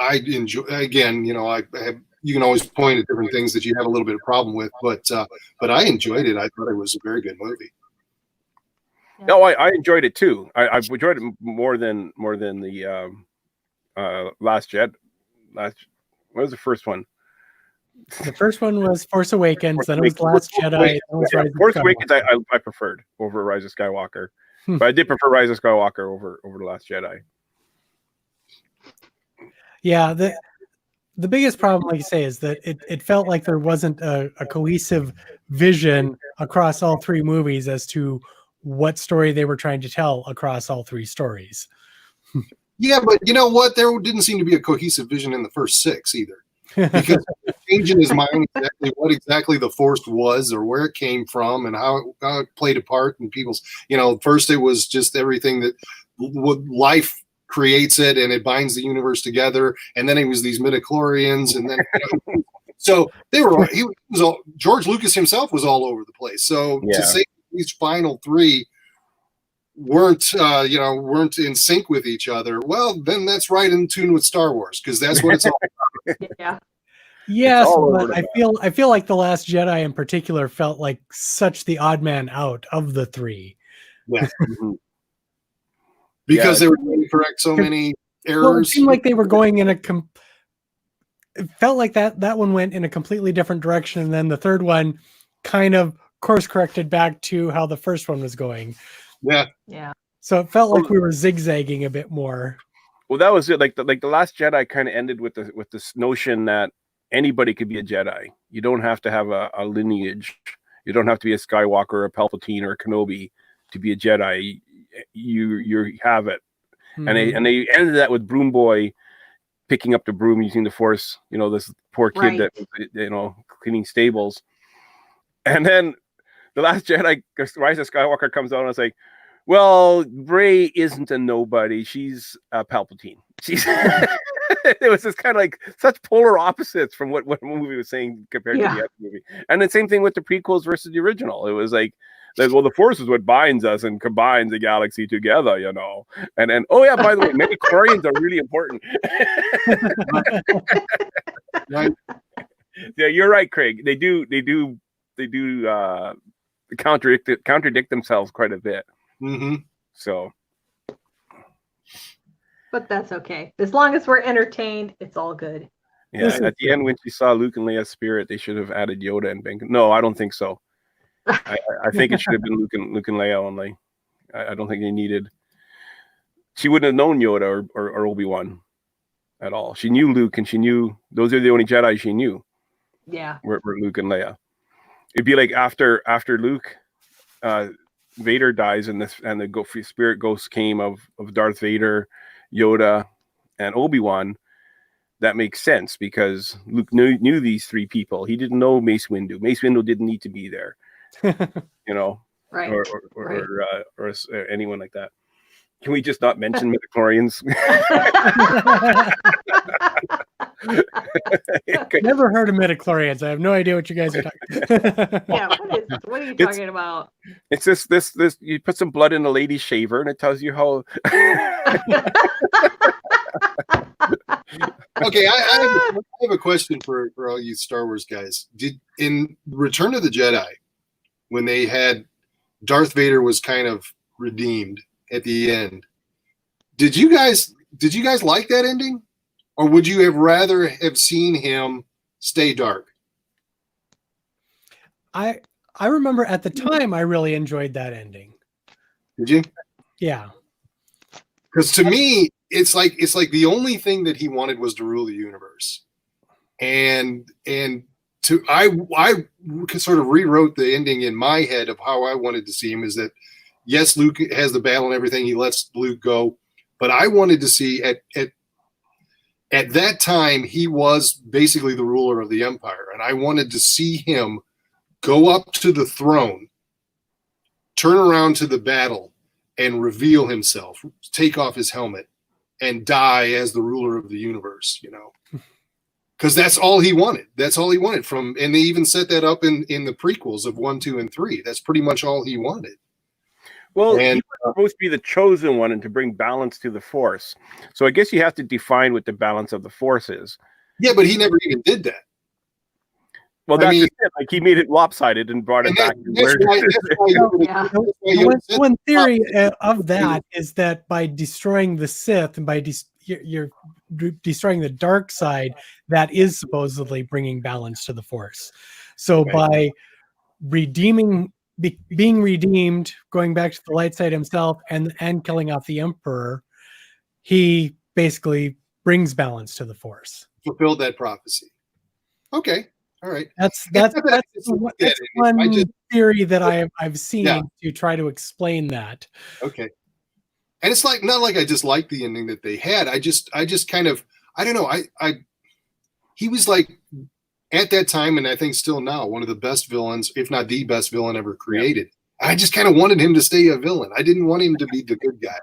enjoy. Again, you can always point at different things that you have a little bit of problem with, but I enjoyed it. I thought it was a very good movie. No, I enjoyed it too. I enjoyed it more than the Last Jedi. What was the first one? The first one was Force Awakens, then it was Last Jedi. Force Awakens I preferred over Rise of Skywalker, but I did prefer Rise of Skywalker over the Last Jedi. Yeah, the biggest problem, like you say, is that it felt like there wasn't a cohesive vision across all 3 movies as to what story they were trying to tell across all 3 stories. Yeah, but you know what? There didn't seem to be a cohesive vision in the first 6 either. Because changing his mind exactly what exactly the Force was or where it came from and how it played a part in people's, first it was just everything that life creates it and it binds the universe together, and then it was these midichlorians, and then so George Lucas himself was all over the place. So to say these final 3 weren't in sync with each other, well, then that's right in tune with Star Wars, because that's what it's all about. Yeah. Yes, but I feel like The Last Jedi in particular felt like such the odd man out of the 3. Yeah. Because they were trying to correct so many errors. Well, it seemed like they were going in it felt like that one went in a completely different direction, and then the third one kind of course corrected back to how the first one was going. Yeah. So it felt like we were zigzagging a bit more. Well, that was it. Like the Last Jedi kind of ended with this notion that anybody could be a Jedi. You don't have to have a lineage. You don't have to be a Skywalker or a Palpatine or a Kenobi to be a Jedi. You have it. Mm-hmm. And they ended that with Broom Boy picking up the broom using the Force. This poor kid that cleaning stables. And then the Last Jedi, Rise of Skywalker, comes out and it's like, well, Rey isn't a nobody. She's a Palpatine. She's it was just kind of like such polar opposites from what the movie was saying compared to the other movie. And the same thing with the prequels versus the original. It was like, well, the Force is what binds us and combines the galaxy together, And then, oh yeah, by the way, many chlorians are really important. Right. Yeah, you're right, Craig. They do contradict themselves quite a bit. Mm-hmm. So, But that's okay. As long as we're entertained, it's all good. yeah. At the end, when she saw Luke and Leia's spirit, they should have added Yoda and Ben. No, I don't think so. I think it should have been Luke and Leia only. I don't think they needed. She wouldn't have known Yoda or Obi-Wan at all. She knew Luke, and she knew those are the only Jedi she knew. Yeah. Were Luke and Leia. It'd be like after Luke, Vader dies, and the spirit ghost came of Darth Vader, Yoda, and Obi-Wan. That makes sense because Luke knew these three people. He didn't know Mace Windu. Mace Windu didn't need to be there, you know, Right. or anyone like that. Can we just not mention midichlorians? Never heard of midichlorians. I have no idea what you guys are talking about. Yeah, what are you talking about? It's this. You put some blood in a lady's shaver, and it tells you how. Okay, I have a question for all you Star Wars guys. In Return of the Jedi, when they had Darth Vader was kind of redeemed at the end, did you guys like that ending, or would you have rather have seen him stay dark? I remember at the time I really enjoyed that ending. Did you? Yeah. Because to me, it's like the only thing that he wanted was to rule the universe, and I sort of rewrote the ending in my head of how I wanted to see him. Is that yes, Luke has the battle and everything, he lets Luke go, but I wanted to see at that time he was basically the ruler of the Empire, and I wanted to see him go up to the throne, turn around to the battle, and reveal himself, take off his helmet, and die as the ruler of the universe, you know, because that's all he wanted. That's all he wanted and they even set that up in the prequels of 1, 2, and 3. That's pretty much all he wanted. Well, he was supposed to be the chosen one and to bring balance to the Force. So I guess you have to define what the balance of the Force is. Yeah, but he never even did that. Well, that's just it. Like he made it lopsided and brought it back. One theory of that is that by destroying the Sith and by you're destroying the dark side, that is supposedly bringing balance to the Force. So by being redeemed, going back to the light side himself, and killing off the Emperor, he basically brings balance to the Force. Fulfilled that prophecy. Okay. All right. That's one theory that I've seen to try to explain that. Okay. And it's like not like I just liked the ending that they had. I just kind of I don't know. He was like at that time, and I think still now, one of the best villains, if not the best villain ever created. I just kind of wanted him to stay a villain. I didn't want him to be the good guy.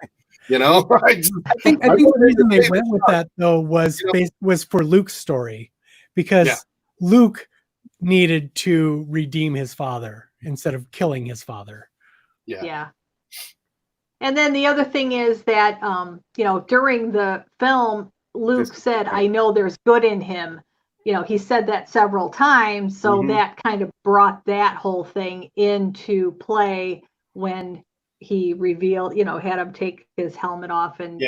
You know, I think the reason they went with that though was for Luke's story, because Luke needed to redeem his father instead of killing his father. Yeah. And then the other thing is that, during the film, Luke said, I know there's good in him. You know, he said that several times. So that kind of brought that whole thing into play when he revealed, had him take his helmet off and,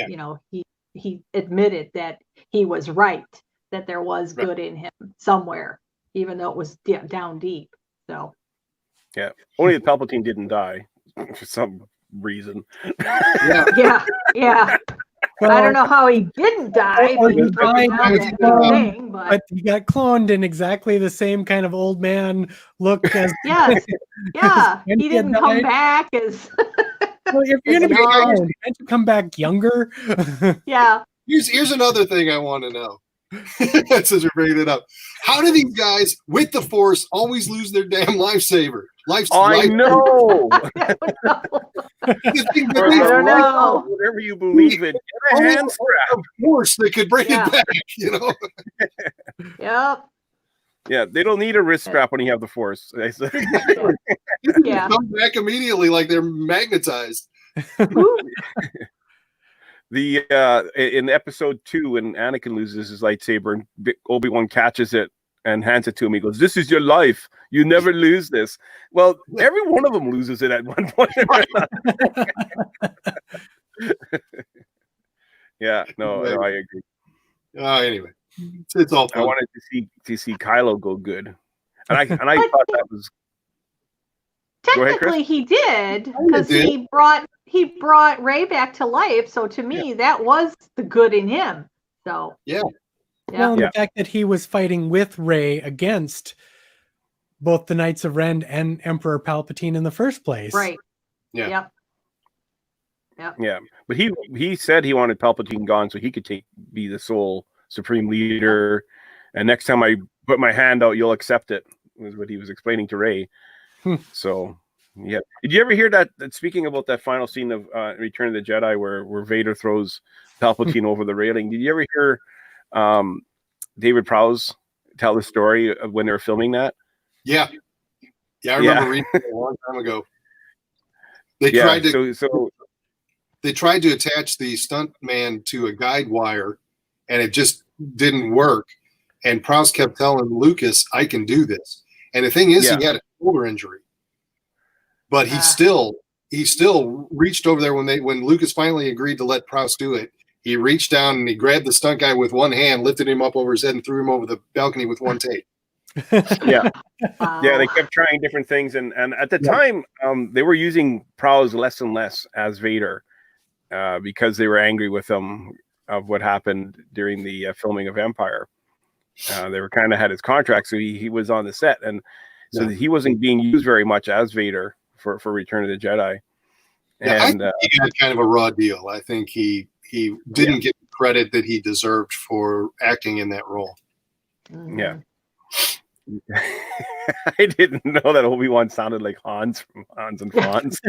he admitted that he was right, that there was good in him somewhere, even though it was down deep. So, yeah, only the Palpatine didn't die for some reason. Yeah. Well, I don't know how he didn't die, but he died. But he got cloned in exactly the same kind of old man look as. Yes, yeah, he didn't come back as. Well, if you're going to be cloned, can't you come back younger? Yeah. Here's another thing I want to know. Since we're bringing it up, how do these guys with the Force always lose their damn lifesaver? I know. I don't know. Whatever you believe in, get a hand strap. Of course, they could bring it back. You know. Yep. Yeah, they don't need a wrist strap when you have the Force. Yeah. Come back immediately like they're magnetized. In episode 2, when Anakin loses his lightsaber and Obi-Wan catches it and hands it to him. He goes, "This is your life. You never lose this." Well, every one of them loses it at one point. Yeah, no, I agree. Anyway, it's all fun. I wanted to see Kylo go good, and I thought that was. Technically, he did, because he brought Rey back to life. So to me, that was the good in him. So yeah. Well, and the fact that he was fighting with Rey against both the Knights of Ren and Emperor Palpatine in the first place. Right. Yeah. Yep. Yeah, but he said he wanted Palpatine gone so he could be the sole supreme leader. And next time I put my hand out, you'll accept it, was what he was explaining to Rey. So, yeah. Did you ever hear that speaking about that final scene of Return of the Jedi where Vader throws Palpatine over the railing? Did you ever hear David Prowse tell the story of when they were filming that? Yeah. Yeah, I remember reading it a long time ago. They tried to they tried to attach the stunt man to a guide wire, and it just didn't work. And Prowse kept telling Lucas, "I can do this." And the thing is, he had a shoulder injury, but he still reached over there when Lucas finally agreed to let Prowse do it. He reached down and he grabbed the stunt guy with one hand, lifted him up over his head, and threw him over the balcony with one take. Yeah. Yeah, they kept trying different things, and at the time, they were using Prowse less and less as Vader. Because they were angry with him of what happened during the filming of Empire. They were kind of had his contract, so he was on the set, and so he wasn't being used very much as Vader for Return of the Jedi. And I think he had kind of a raw deal. I think he didn't get the credit that he deserved for acting in that role. Yeah. I didn't know that Obi-Wan sounded like Hans from Hans and Franz.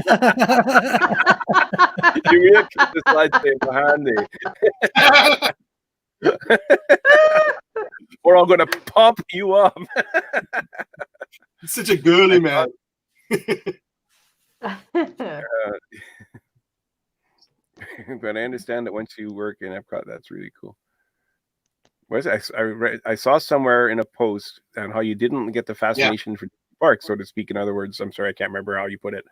You really keep this lightsaber handy. We're all going to pump you up. He's such a girly man. But I understand that once you work in Epcot, that's really cool. I saw somewhere in a post on how you didn't get the fascination for parks, so to speak. In other words, I'm sorry, I can't remember how you put it,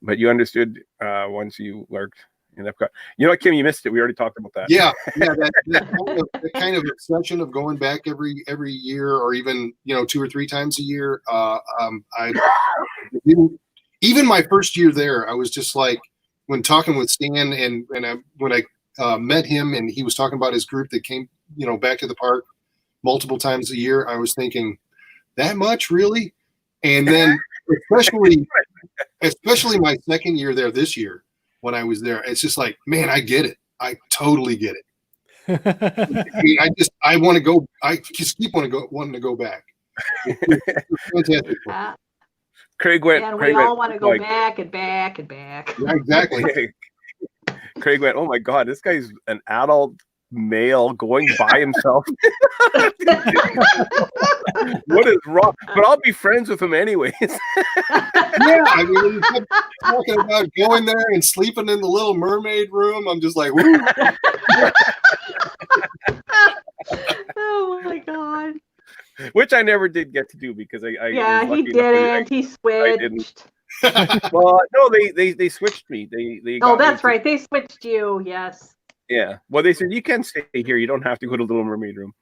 but you understood once you worked in Epcot. You know what, Kim, you missed it. We already talked about that. Yeah, that kind of obsession of going back every year, or even 2 or 3 times a year. I didn't, even my first year there, I was just like, when talking with Stan and when I met him and he was talking about his group that came back to the park multiple times a year, I was thinking, that much, really? And then especially my second year there this year, when I was there, it's just like, man, I get it. I totally get it. I want to go. I just keep wanting to go back. It's fantastic. Craig went. And we all want to go back and back and back. Yeah, exactly. Craig went, oh my God, this guy's an adult male going by himself. What is wrong? But I'll be friends with him anyways. Yeah, I mean, you kept talking about going there and sleeping in the Little Mermaid room. I'm just like, woo. Oh my God. Which I never did get to do because I he didn't. He switched. Well, no, they switched me. They that's right. They switched you. Yes. Yeah. Well, they said you can stay here. You don't have to go to Little Mermaid room.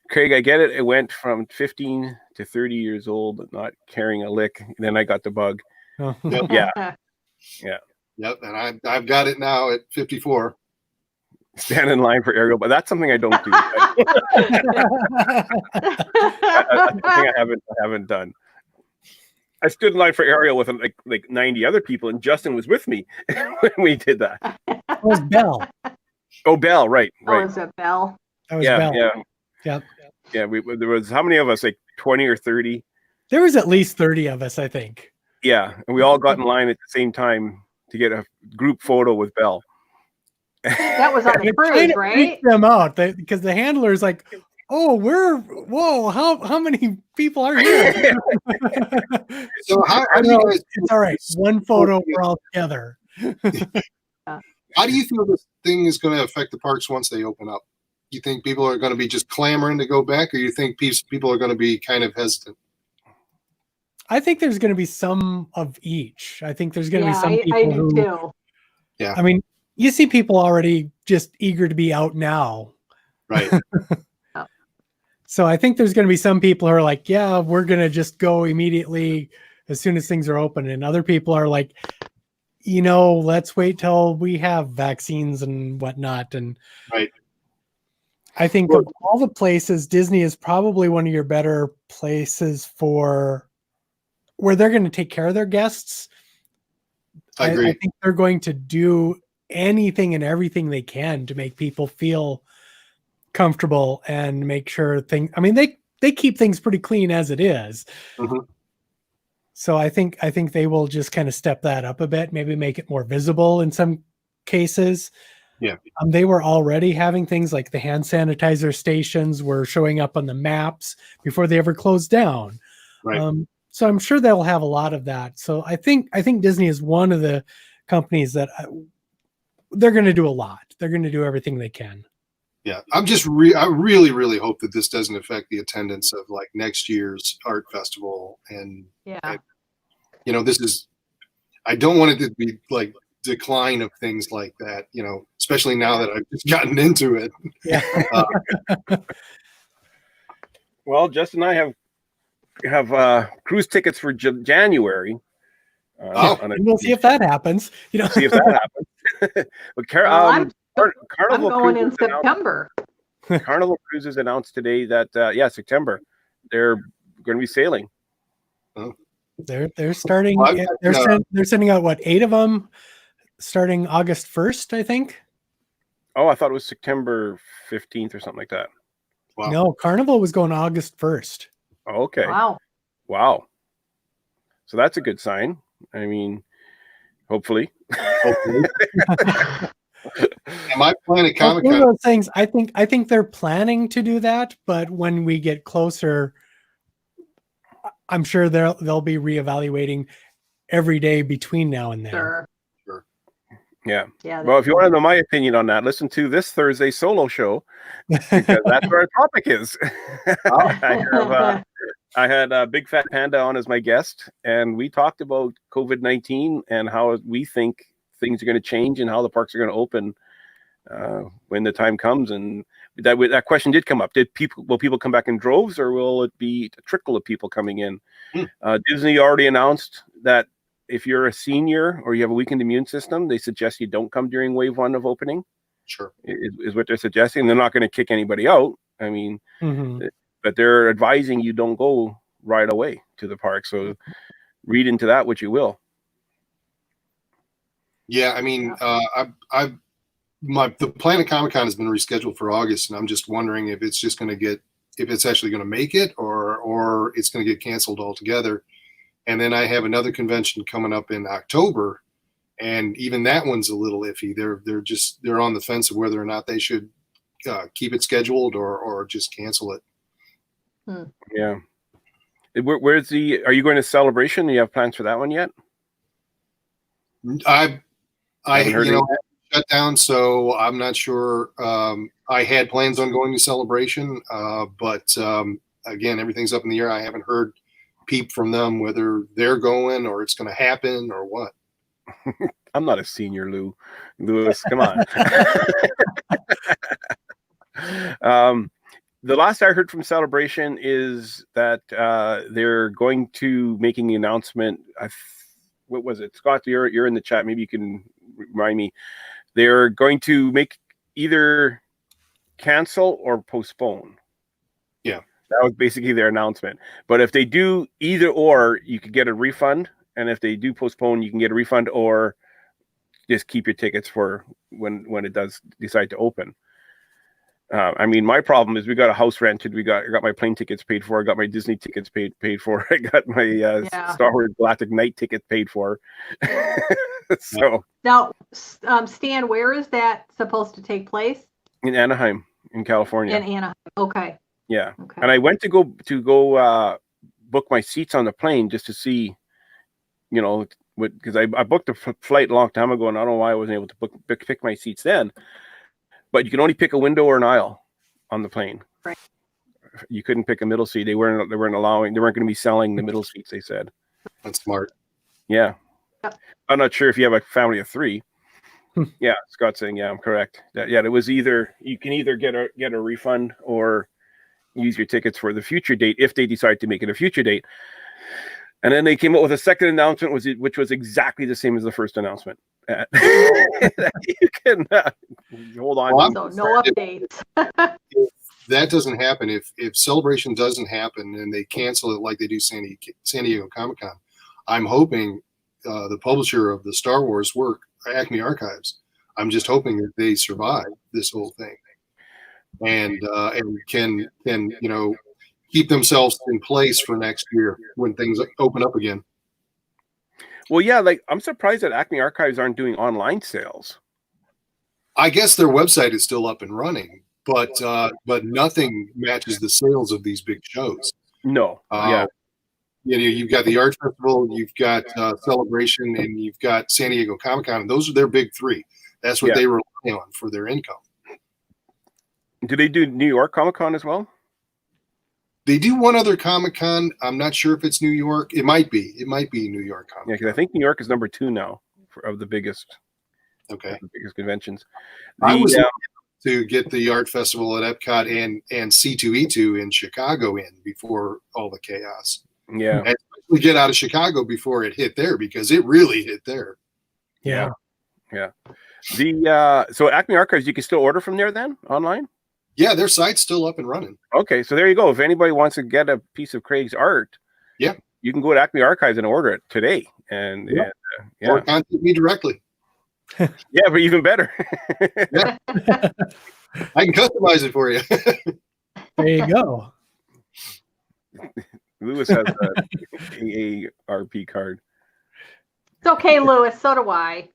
Craig, I get it. It went from 15 to 30 years old, not carrying a lick. And then I got the bug. Oh. Yep. Yeah. Yep. And I've got it now at 54. Stand in line for Ariel, but that's something I don't do. That's something I haven't done. I stood in line for Ariel with like 90 other people, and Justin was with me when we did that. It was Belle. Oh, Belle, right. Oh, is it Belle? That was Belle. Yep. Yeah, there was how many of us? Like 20 or 30? There was at least 30 of us, I think. Yeah, and we all got in line at the same time to get a group photo with Belle. That was on the cruise, right? Freaked them out because the handler's like, "Oh, whoa! How many people are here?" So how do you guys? It's all right. One photo, we're all together. How do you feel this thing is going to affect the parks once they open up? you think people are going to be just clamoring to go back, or you think people are going to be kind of hesitant? I think there's going to be some of each. I think there's going to be some people I do who, too. Yeah. I mean, you see people already just eager to be out now. Right. So I think there's going to be some people who are like, yeah, we're going to just go immediately as soon as things are open. And other people are like, let's wait till we have vaccines and whatnot. And Right. I think of all the places, Disney is probably one of your better places for where they're going to take care of their guests. I agree. I think they're going to do anything and everything they can to make people feel comfortable and make sure they keep things pretty clean as it is. Mm-hmm. So I think they will just kind of step that up a bit, maybe make it more visible in some cases. Yeah. They were already having things like the hand sanitizer stations were showing up on the maps before they ever closed down. Right. So I'm sure they'll have a lot of that. So I think Disney is one of the companies that they're going to do a lot. They're going to do everything they can. Yeah, I really, really hope that this doesn't affect the attendance of like next year's art festival. And I don't want it to be like decline of things like that. Especially now that I've just gotten into it. Yeah. Well, Justin and I have cruise tickets for January. And we'll see if that happens. See if that happens. But I'm Carnival going in Cruises September. Carnival Cruises announced today that September they're going to be sailing. Oh. They're starting. They're sending out 8 of them starting August 1st, I think. Oh, I thought it was September 15th or something like that. Wow. No, Carnival was going August 1st. Okay. Wow. So that's a good sign. I mean, hopefully. Am I planning Comic-Con? One of those things. I think they're planning to do that, but when we get closer, I'm sure they'll be reevaluating every day between now and then. Sure. Yeah. Well, if you want to know my opinion on that, listen to this Thursday solo show because that's where our topic is. I had a Big Fat Panda on as my guest, and we talked about COVID-19 and how we think things are going to change and how the parks are going to open when the time comes. And that question did come up. Will people come back in droves, or will it be a trickle of people coming in? Disney already announced that if you're a senior or you have a weakened immune system, they suggest you don't come during wave 1 of opening. Sure. Is what they're suggesting. They're not going to kick anybody out. I mean, but they're advising you don't go right away to the park. So read into that what you will. Yeah, I mean, the Planet Comic-Con has been rescheduled for August, and I'm just wondering if it's just going to if it's actually going to make it, or it's going to get canceled altogether. And then I have another convention coming up in October, and even that one's a little iffy. They're on the fence of whether or not they should keep it scheduled or just cancel it. Yeah. Where's are you going to Celebration? Do you have plans for that one yet? I shut down, so I'm not sure. I had plans on going to Celebration, but again, everything's up in the air. I haven't heard peep from them whether they're going or it's going to happen or what. I'm not a senior, Lewis. Come on. The last I heard from Celebration is that they're going to making the announcement. What was it, Scott? You're in the chat. Maybe you can remind me. They're going to make either cancel or postpone. Yeah, that was basically their announcement. But if they do either or, you could get a refund, and if they do postpone, you can get a refund or just keep your tickets for when it does decide to open. I mean, my problem is we got a house rented. I got my plane tickets paid for. I got my Disney tickets paid for. I got my Star Wars Galactic Night ticket paid for. So now, Stan, where is that supposed to take place? In Anaheim, in California. In Anaheim. Okay. Yeah. Okay. And I went to go book my seats on the plane just to see, because I booked a flight a long time ago, and I don't know why I wasn't able to pick my seats then. But you can only pick a window or an aisle. on the plane. Right. You couldn't pick a middle seat. They weren't going to be selling the middle seats, they said. That's smart. Yeah. Yep. I'm not sure if you have a family of 3. Yeah, Scott's saying, yeah, I'm correct. It was either you can either get a refund or use your tickets for the future date if they decide to make it a future date. And then they came up with a second announcement, which was exactly the same as the first announcement. You can hold on. Well, So no updates. If that doesn't happen, if Celebration doesn't happen and they cancel it like they do San Diego Comic-Con, I'm hoping the publisher of the Star Wars work, Acme Archives, I'm just hoping that they survive this whole thing and can keep themselves in place for next year when things open up again. Well, yeah, like I'm surprised that Acme Archives aren't doing online sales. I guess their website is still up and running, but nothing matches the sales of these big shows. No. You've got the Art Festival, you've got Celebration, and you've got San Diego Comic-Con, and those are their big 3. That's what they rely on for their income. Do they do New York Comic-Con as well? They do one other Comic-Con. I'm not sure if it's New York. It might be. It might be New York Comic-Con. Yeah, because I think New York is number 2 now of the biggest. Okay. The biggest conventions. I was to get the Art Festival at Epcot and C2E2 in Chicago in before all the chaos. Yeah. And we get out of Chicago before it hit there because it really hit there. Yeah. So Acme Archives, you can still order from there then online? Yeah, their site's still up and running. Okay, so there you go. If anybody wants to get a piece of Craig's art, you can go to Acme Archives and order it today. Or contact me directly. Yeah, but even better. Yeah. I can customize it for you. There you go. Lewis has a AARP card. It's okay, Lewis. So do I.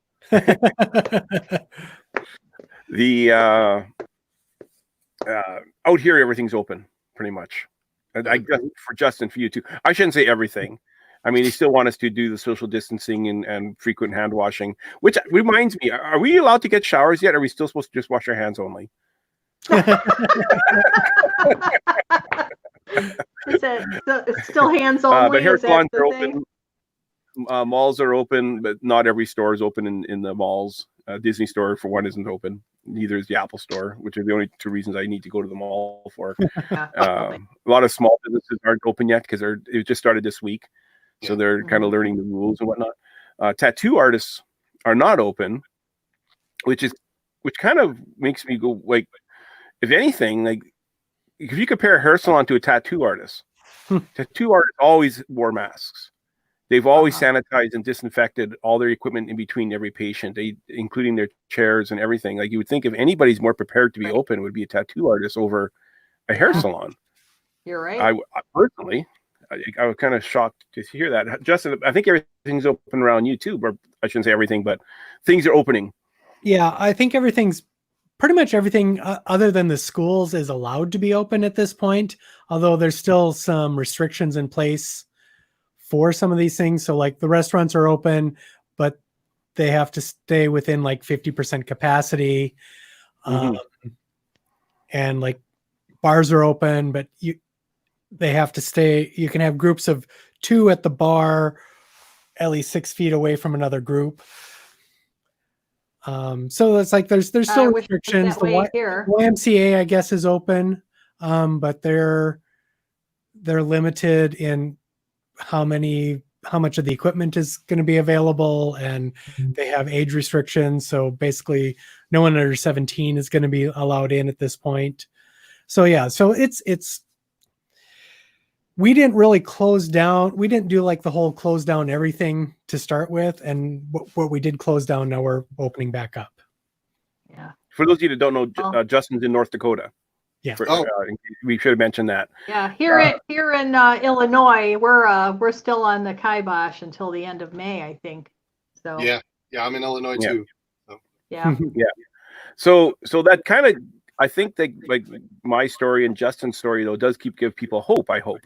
Out here, everything's open pretty much. I guess for Justin, for you too. I shouldn't say everything. I mean, they still want us to do the social distancing and frequent hand washing, which reminds me, are we allowed to get showers yet? Or are we still supposed to just wash our hands only? It's still hands only. But hair salons are thing? open. Malls are open, but not every store is open in the malls. Disney store, for one, isn't open. Neither is the Apple store, which are the only 2 reasons I need to go to the mall for. A lot of small businesses aren't open yet because it just started this week. So they're kind of learning the rules and whatnot. Tattoo artists are not open, which kind of makes me go, like, if anything, like, if you compare a hair salon to a tattoo artist, tattoo artists always wore masks. They've always sanitized and disinfected all their equipment in between every patient, including their chairs and everything. Like, you would think if anybody's more prepared to be open, it would be a tattoo artist over a hair salon. You're right. I personally, I was kind of shocked to hear that. Justin, I think everything's open around you too, or I shouldn't say everything, but things are opening. Yeah, I think pretty much everything other than the schools is allowed to be open at this point, although there's still some restrictions in place for some of these things. So like the restaurants are open, but they have to stay within like 50% capacity. And like bars are open, but they have to stay. You can have groups of 2 at the bar, at least 6 feet away from another group. So it's like there's still restrictions. The YMCA, I guess, is open, but they're limited in how much of the equipment is going to be available, and they have age restrictions. So basically, no one under 17 is going to be allowed in at this point. So yeah, so it's. We didn't really close down. We didn't do like the whole close down everything to start with. And what we did close down, now we're opening back up. Yeah. For those of you that don't know, Justin's in North Dakota. Yeah. We should have mentioned that. Yeah. Here in Illinois, we're still on the kibosh until the end of May, I think. So. Yeah. I'm in Illinois too. So. Yeah. Yeah. So that kind of, I think that, like, my story and Justin's story though does give people hope. I hope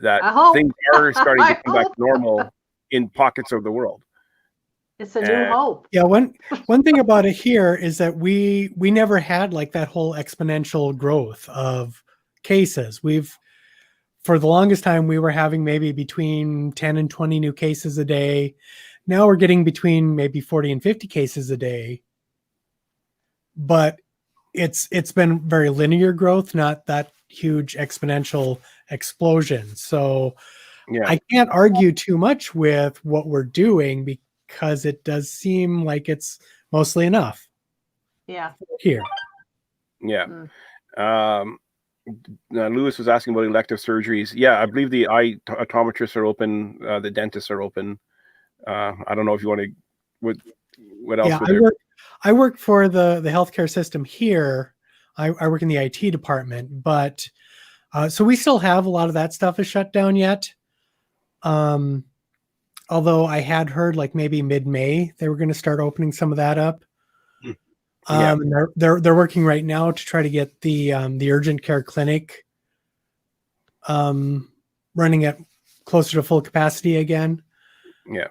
that things are starting to come back to normal in pockets of the world. It's a new hope. Yeah, one thing about it here is that we never had like that whole exponential growth of cases. For the longest time we were having maybe between 10 and 20 new cases a day. Now we're getting between maybe 40 and 50 cases a day. But it's been very linear growth, not that huge exponential explosion. So Yeah. I can't argue too much with what we're doing because it does seem like it's mostly enough. Yeah. Here. Yeah. Lewis was asking about elective surgeries. Yeah, I believe the eye optometrists are open. The dentists are open. I don't know if you want to. What else? Yeah, I work for the healthcare system here. I work in the IT department, but so we still have a lot of that stuff is shut down yet. Although I had heard like maybe mid-May they were going to start opening some of that up. And they're working right now to try to get the urgent care clinic running at closer to full capacity again. Yeah.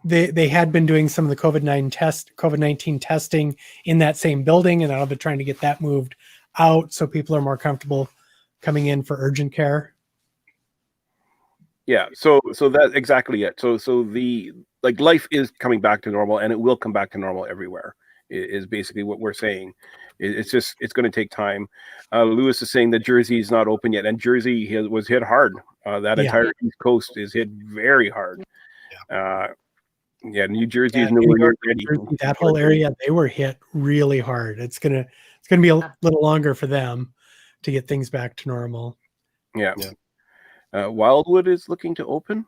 They had been doing some of the COVID-19 testing in that same building, and now they're trying to get that moved out so people are more comfortable coming in for urgent care. Yeah, so that's exactly it. So the life is coming back to normal, and it will come back to normal everywhere. Is basically what we're saying. It's going to take time. Lewis is saying that Jersey is not open yet, and Jersey was hit hard. That entire East Coast is hit very hard. New Jersey is nowhere near ready. That whole area, they were hit really hard. It's gonna be a little longer for them to get things back to normal. Yeah. Wildwood is looking to open.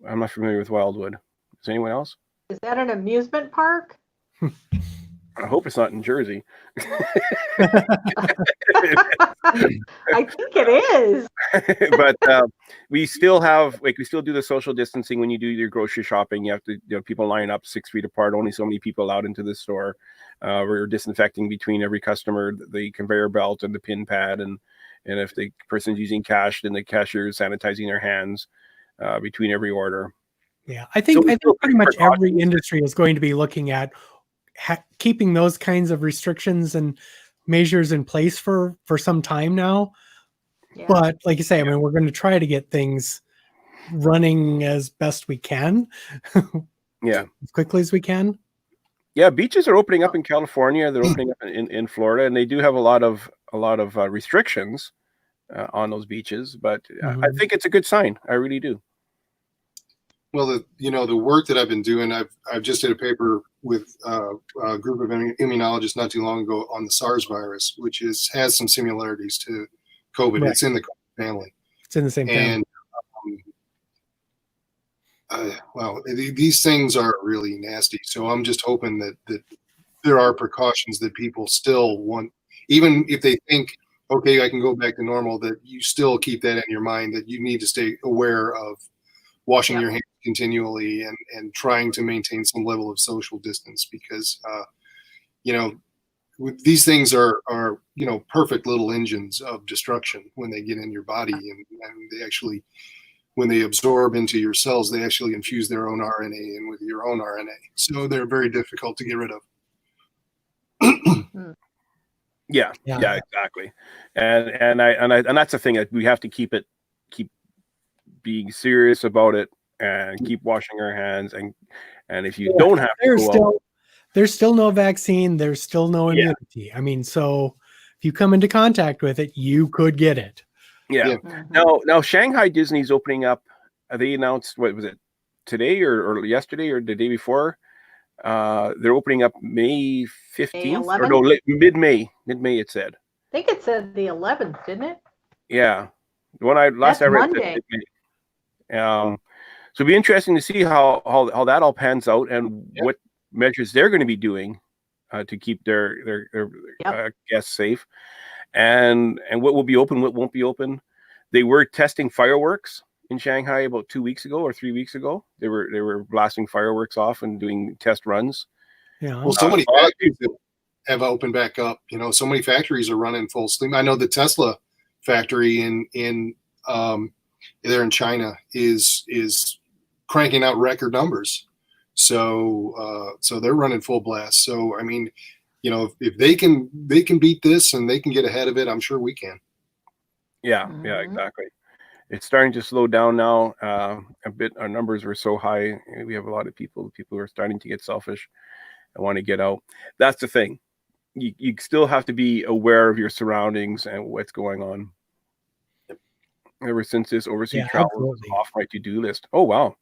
I'm not familiar with Wildwood. Is anyone else? Is that an amusement park? I hope it's not in Jersey. I think it is. But we still do the social distancing when you do your grocery shopping. You have to, people line up 6 feet apart, only so many people out into the store. We're disinfecting between every customer, the conveyor belt and the pin pad. And if the person's using cash, then the cashier is sanitizing their hands between every order. Yeah, I think pretty much every industry is going to be looking at keeping those kinds of restrictions and measures in place for some time now. Yeah. But like you say, I mean, we're going to try to get things running as best we can. Yeah. As quickly as we can. Yeah. Beaches are opening up in California. They're opening up in Florida, and they do have a lot of restrictions on those beaches, but I think it's a good sign. I really do. Well, the work that I've been doing, I've just did a paper with a group of immunologists not too long ago on the SARS virus, which has some similarities to COVID. Right. It's in the COVID family. It's in the same family. And these things are really nasty. So I'm just hoping that there are precautions that people still want, even if they think, okay, I can go back to normal, that you still keep that in your mind, that you need to stay aware of washing your hands continually and trying to maintain some level of social distance, because these things are perfect little engines of destruction when they get in your body, and they actually, when they absorb into your cells, they actually infuse their own RNA in with your own RNA, so they're very difficult to get rid of. Yeah, exactly. And that's the thing, that we have to keep being serious about it and keep washing our hands, and if you don't have there's still no vaccine, there's still no immunity. I mean, so if you come into contact with it, you could get it. Now Shanghai Disney's opening up. They announced, what was it, today or yesterday or the day before? They're opening up May 15th or no, mid-May it said. I think it said the 11th, didn't it? Yeah, the one I read said mid-May. So it'll be interesting to see how that all pans out, and what measures they're going to be doing to keep their guests safe, and what will be open, what won't be open. They were testing fireworks in Shanghai about 2 weeks ago or 3 weeks ago. They were blasting fireworks off and doing test runs. Yeah. Well, so many factories have opened back up. So many factories are running full steam. I know the Tesla factory in there in China is cranking out record numbers. So so they're running full blast. So I mean, you know, if they can beat this and they can get ahead of it, I'm sure we can. Yeah, exactly. It's starting to slow down now a bit. Our numbers were so high. We have a lot of people who are starting to get selfish and want to get out. That's the thing. You still have to be aware of your surroundings and what's going on. Ever since this overseas travel was off my to-do list. Oh, wow.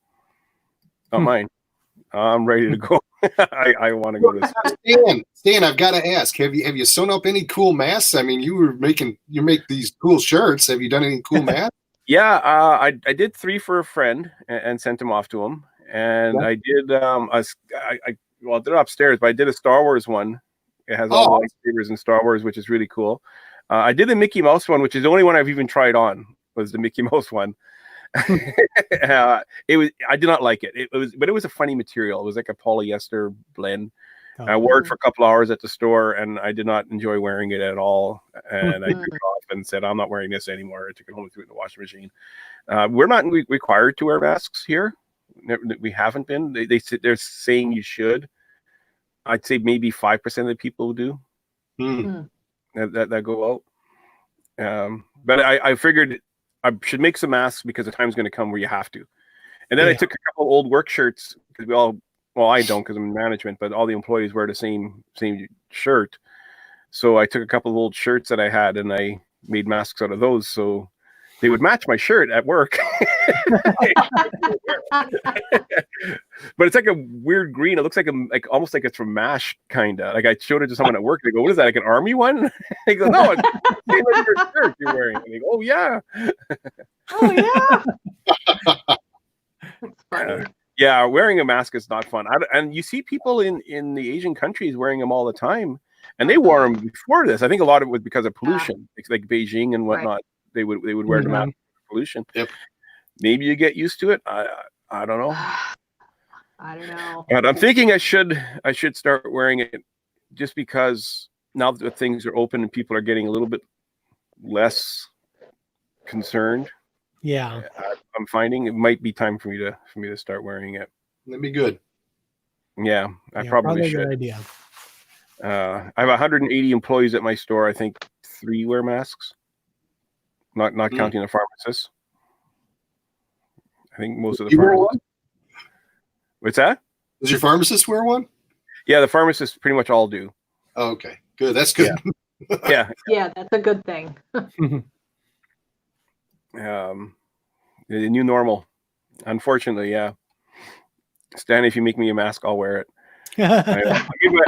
Not mine. I'm ready to go. I want to go to Stan, I've got to ask, have you sewn up any cool masks? I mean, you make these cool shirts. Have you done any cool masks? Yeah, I did 3 for a friend and sent them off to him. And I did well, they're upstairs, but I did a Star Wars one. It has all the lightsabers in Star Wars, which is really cool. I did the Mickey Mouse one, which is the only one I've even tried on, was the Mickey Mouse one. I did not like it. But it was a funny material. It was like a polyester blend. I wore it for a couple hours at the store, and I did not enjoy wearing it at all. And I took it off and said, I'm not wearing this anymore. I took it home and threw it in the washing machine. We're not required to wear masks here. We haven't been. They're saying you should. I'd say maybe 5% of the people do that go out. But I figured I should make some masks because the time's going to come where you have to. And then I took a couple of old work shirts because I don't because I'm in management, but all the employees wear the same shirt. So I took a couple of old shirts that I had and I made masks out of those. So they would match my shirt at work. But it's like a weird green. It looks like almost like it's from MASH, kind of. Like I showed it to someone at work. They go, "What is that? Like an army one?" They go, "No, it's like your shirt you're wearing." And they go, "Oh yeah, oh yeah." That's funny. Yeah, wearing a mask is not fun. And you see people in the Asian countries wearing them all the time, and they wore them before this. I think a lot of it was because of pollution, like Beijing and whatnot. Right. They would wear the mask for pollution. Yep. Maybe you get used to it. I don't know. I don't know. But I'm thinking I should start wearing it just because now that things are open and people are getting a little bit less concerned. Yeah. I'm finding it might be time for me to start wearing it. That'd be good. Yeah, I probably should. A good idea. I have 180 employees at my store. I think 3 wear masks. Not counting the pharmacists. I think most of the pharmacists. What's that? Does your pharmacist wear one? Yeah, the pharmacists pretty much all do. Oh, okay, good. That's good. Yeah. Yeah, that's a good thing. The new normal. Unfortunately, yeah. Stan, if you make me a mask, I'll wear it. I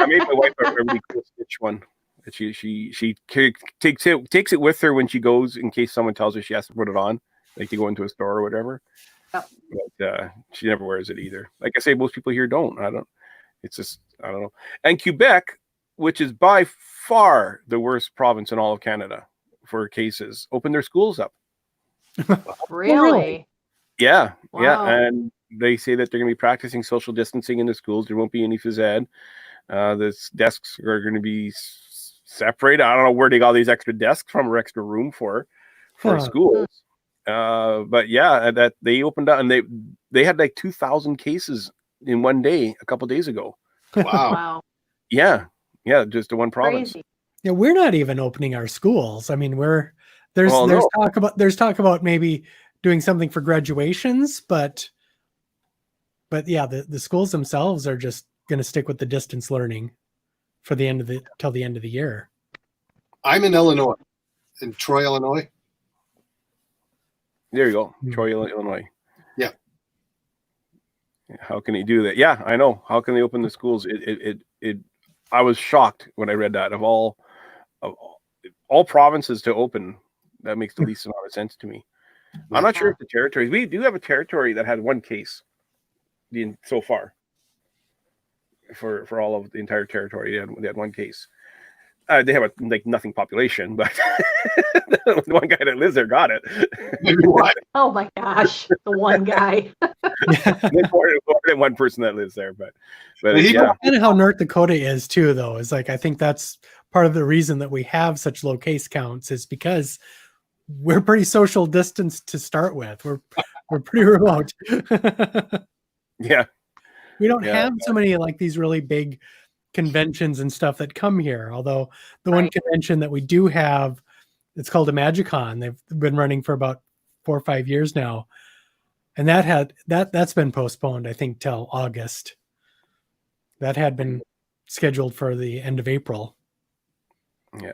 made my wife a really cool stitch one. She takes it with her when she goes in case someone tells her she has to put it on, like to go into a store or whatever. Yep. But she never wears it either. Like I say, most people here don't. It's just I don't know. And Quebec, which is by far the worst province in all of Canada for cases, opened their schools up. Really? Yeah. Wow. Yeah. And they say that they're going to be practicing social distancing in the schools. There won't be any phys ed. The desks are going to be separated. I don't know where they got all these extra desks from or extra room for schools. But yeah, that they opened up and they had like 2,000 cases in one day a couple days ago. Wow. Yeah. Just the one province. Crazy. Yeah, we're not even opening our schools. I mean, there's talk about maybe doing something for graduations, but yeah, the schools themselves are just going to stick with the distance learning for till the end of the year. I'm in Illinois, in Troy, Illinois. There you go, Troy, Illinois. Yeah. How can he do that? Yeah, I know. How can they open the schools? I was shocked when I read that. Of all provinces to open, that makes the least amount of sense to me. I'm not sure if the territories. We do have a territory that had 1 case so far. For all of the entire territory, they had 1 case. They have nothing population, but the one guy that lives there got it. Oh my gosh, the one guy. more than one person that lives there, but yeah. Kind of how North Dakota is too, though. Is I think that's part of the reason that we have such low case counts is because we're pretty social distance to start with. We're pretty remote. Yeah. we don't have so many like these really big conventions and stuff that come here. Although the one convention that we do have, it's called a Magicon. They've been running for about 4 or 5 years now, and that's been postponed, I think, till August. That had been scheduled for the end of April. Yeah.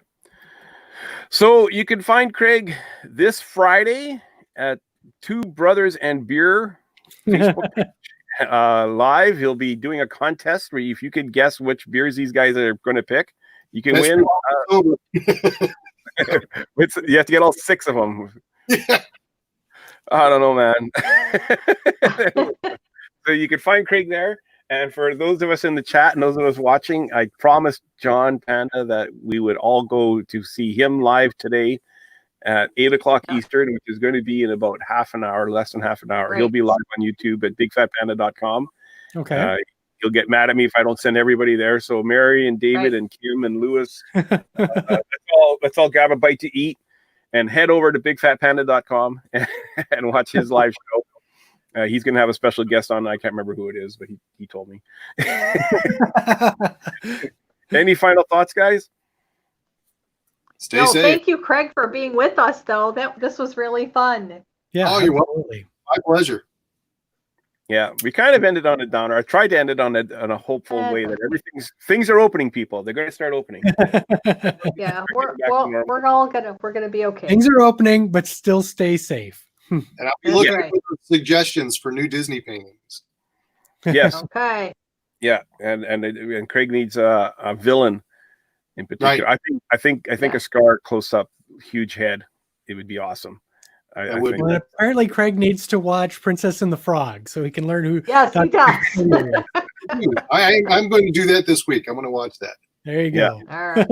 So you can find Craig this Friday at Two Brothers and Beer Facebook page. Live. He'll be doing a contest where if you can guess which beers these guys are going to pick, you can win. You have to get all 6 of them. Yeah. I don't know, man. So you can find Craig there. And for those of us in the chat and those of us watching, I promised John Panda that we would all go to see him live today at 8 o'clock Eastern, which is going to be in about half an hour, less than half an hour. He'll be live on YouTube at bigfatpanda.com. Okay. He'll get mad at me if I don't send everybody there. So Mary and David and Kim and Lewis, let's all grab a bite to eat and head over to bigfatpanda.com and watch his live show. He's going to have a special guest on. I can't remember who it is, but he told me. Any final thoughts, guys? Stay safe. Thank you, Craig, for being with us, though. This was really fun. Yeah. Oh, you're welcome. My pleasure. Yeah, we kind of ended on a downer. I tried to end it on a hopeful way that things are opening. People, they're going to start opening. Yeah, we're gonna be okay. Things are opening, but still stay safe. And I'll be looking for suggestions for new Disney paintings. Yes. Okay. Yeah, and Craig needs a villain in particular. Right. I think a Scar close up, huge head. It would be awesome. I think Well, apparently, Craig needs to watch Princess and the Frog so he can learn who. Yes, he does. I'm going to do that this week. I'm going to watch that. There you go. All right.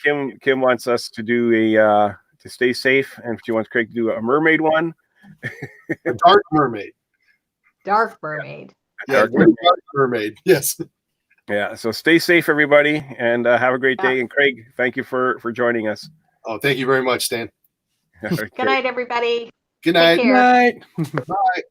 and Kim wants us to do to stay safe, and she wants Craig to do a mermaid one. A dark mermaid. Dark mermaid. Yeah, dark mermaid. Yes. Yeah. So stay safe, everybody, and have a great day. And Craig, thank you for joining us. Oh, thank you very much, Stan. Good night, everybody. Good night. Take care. Good night. Bye.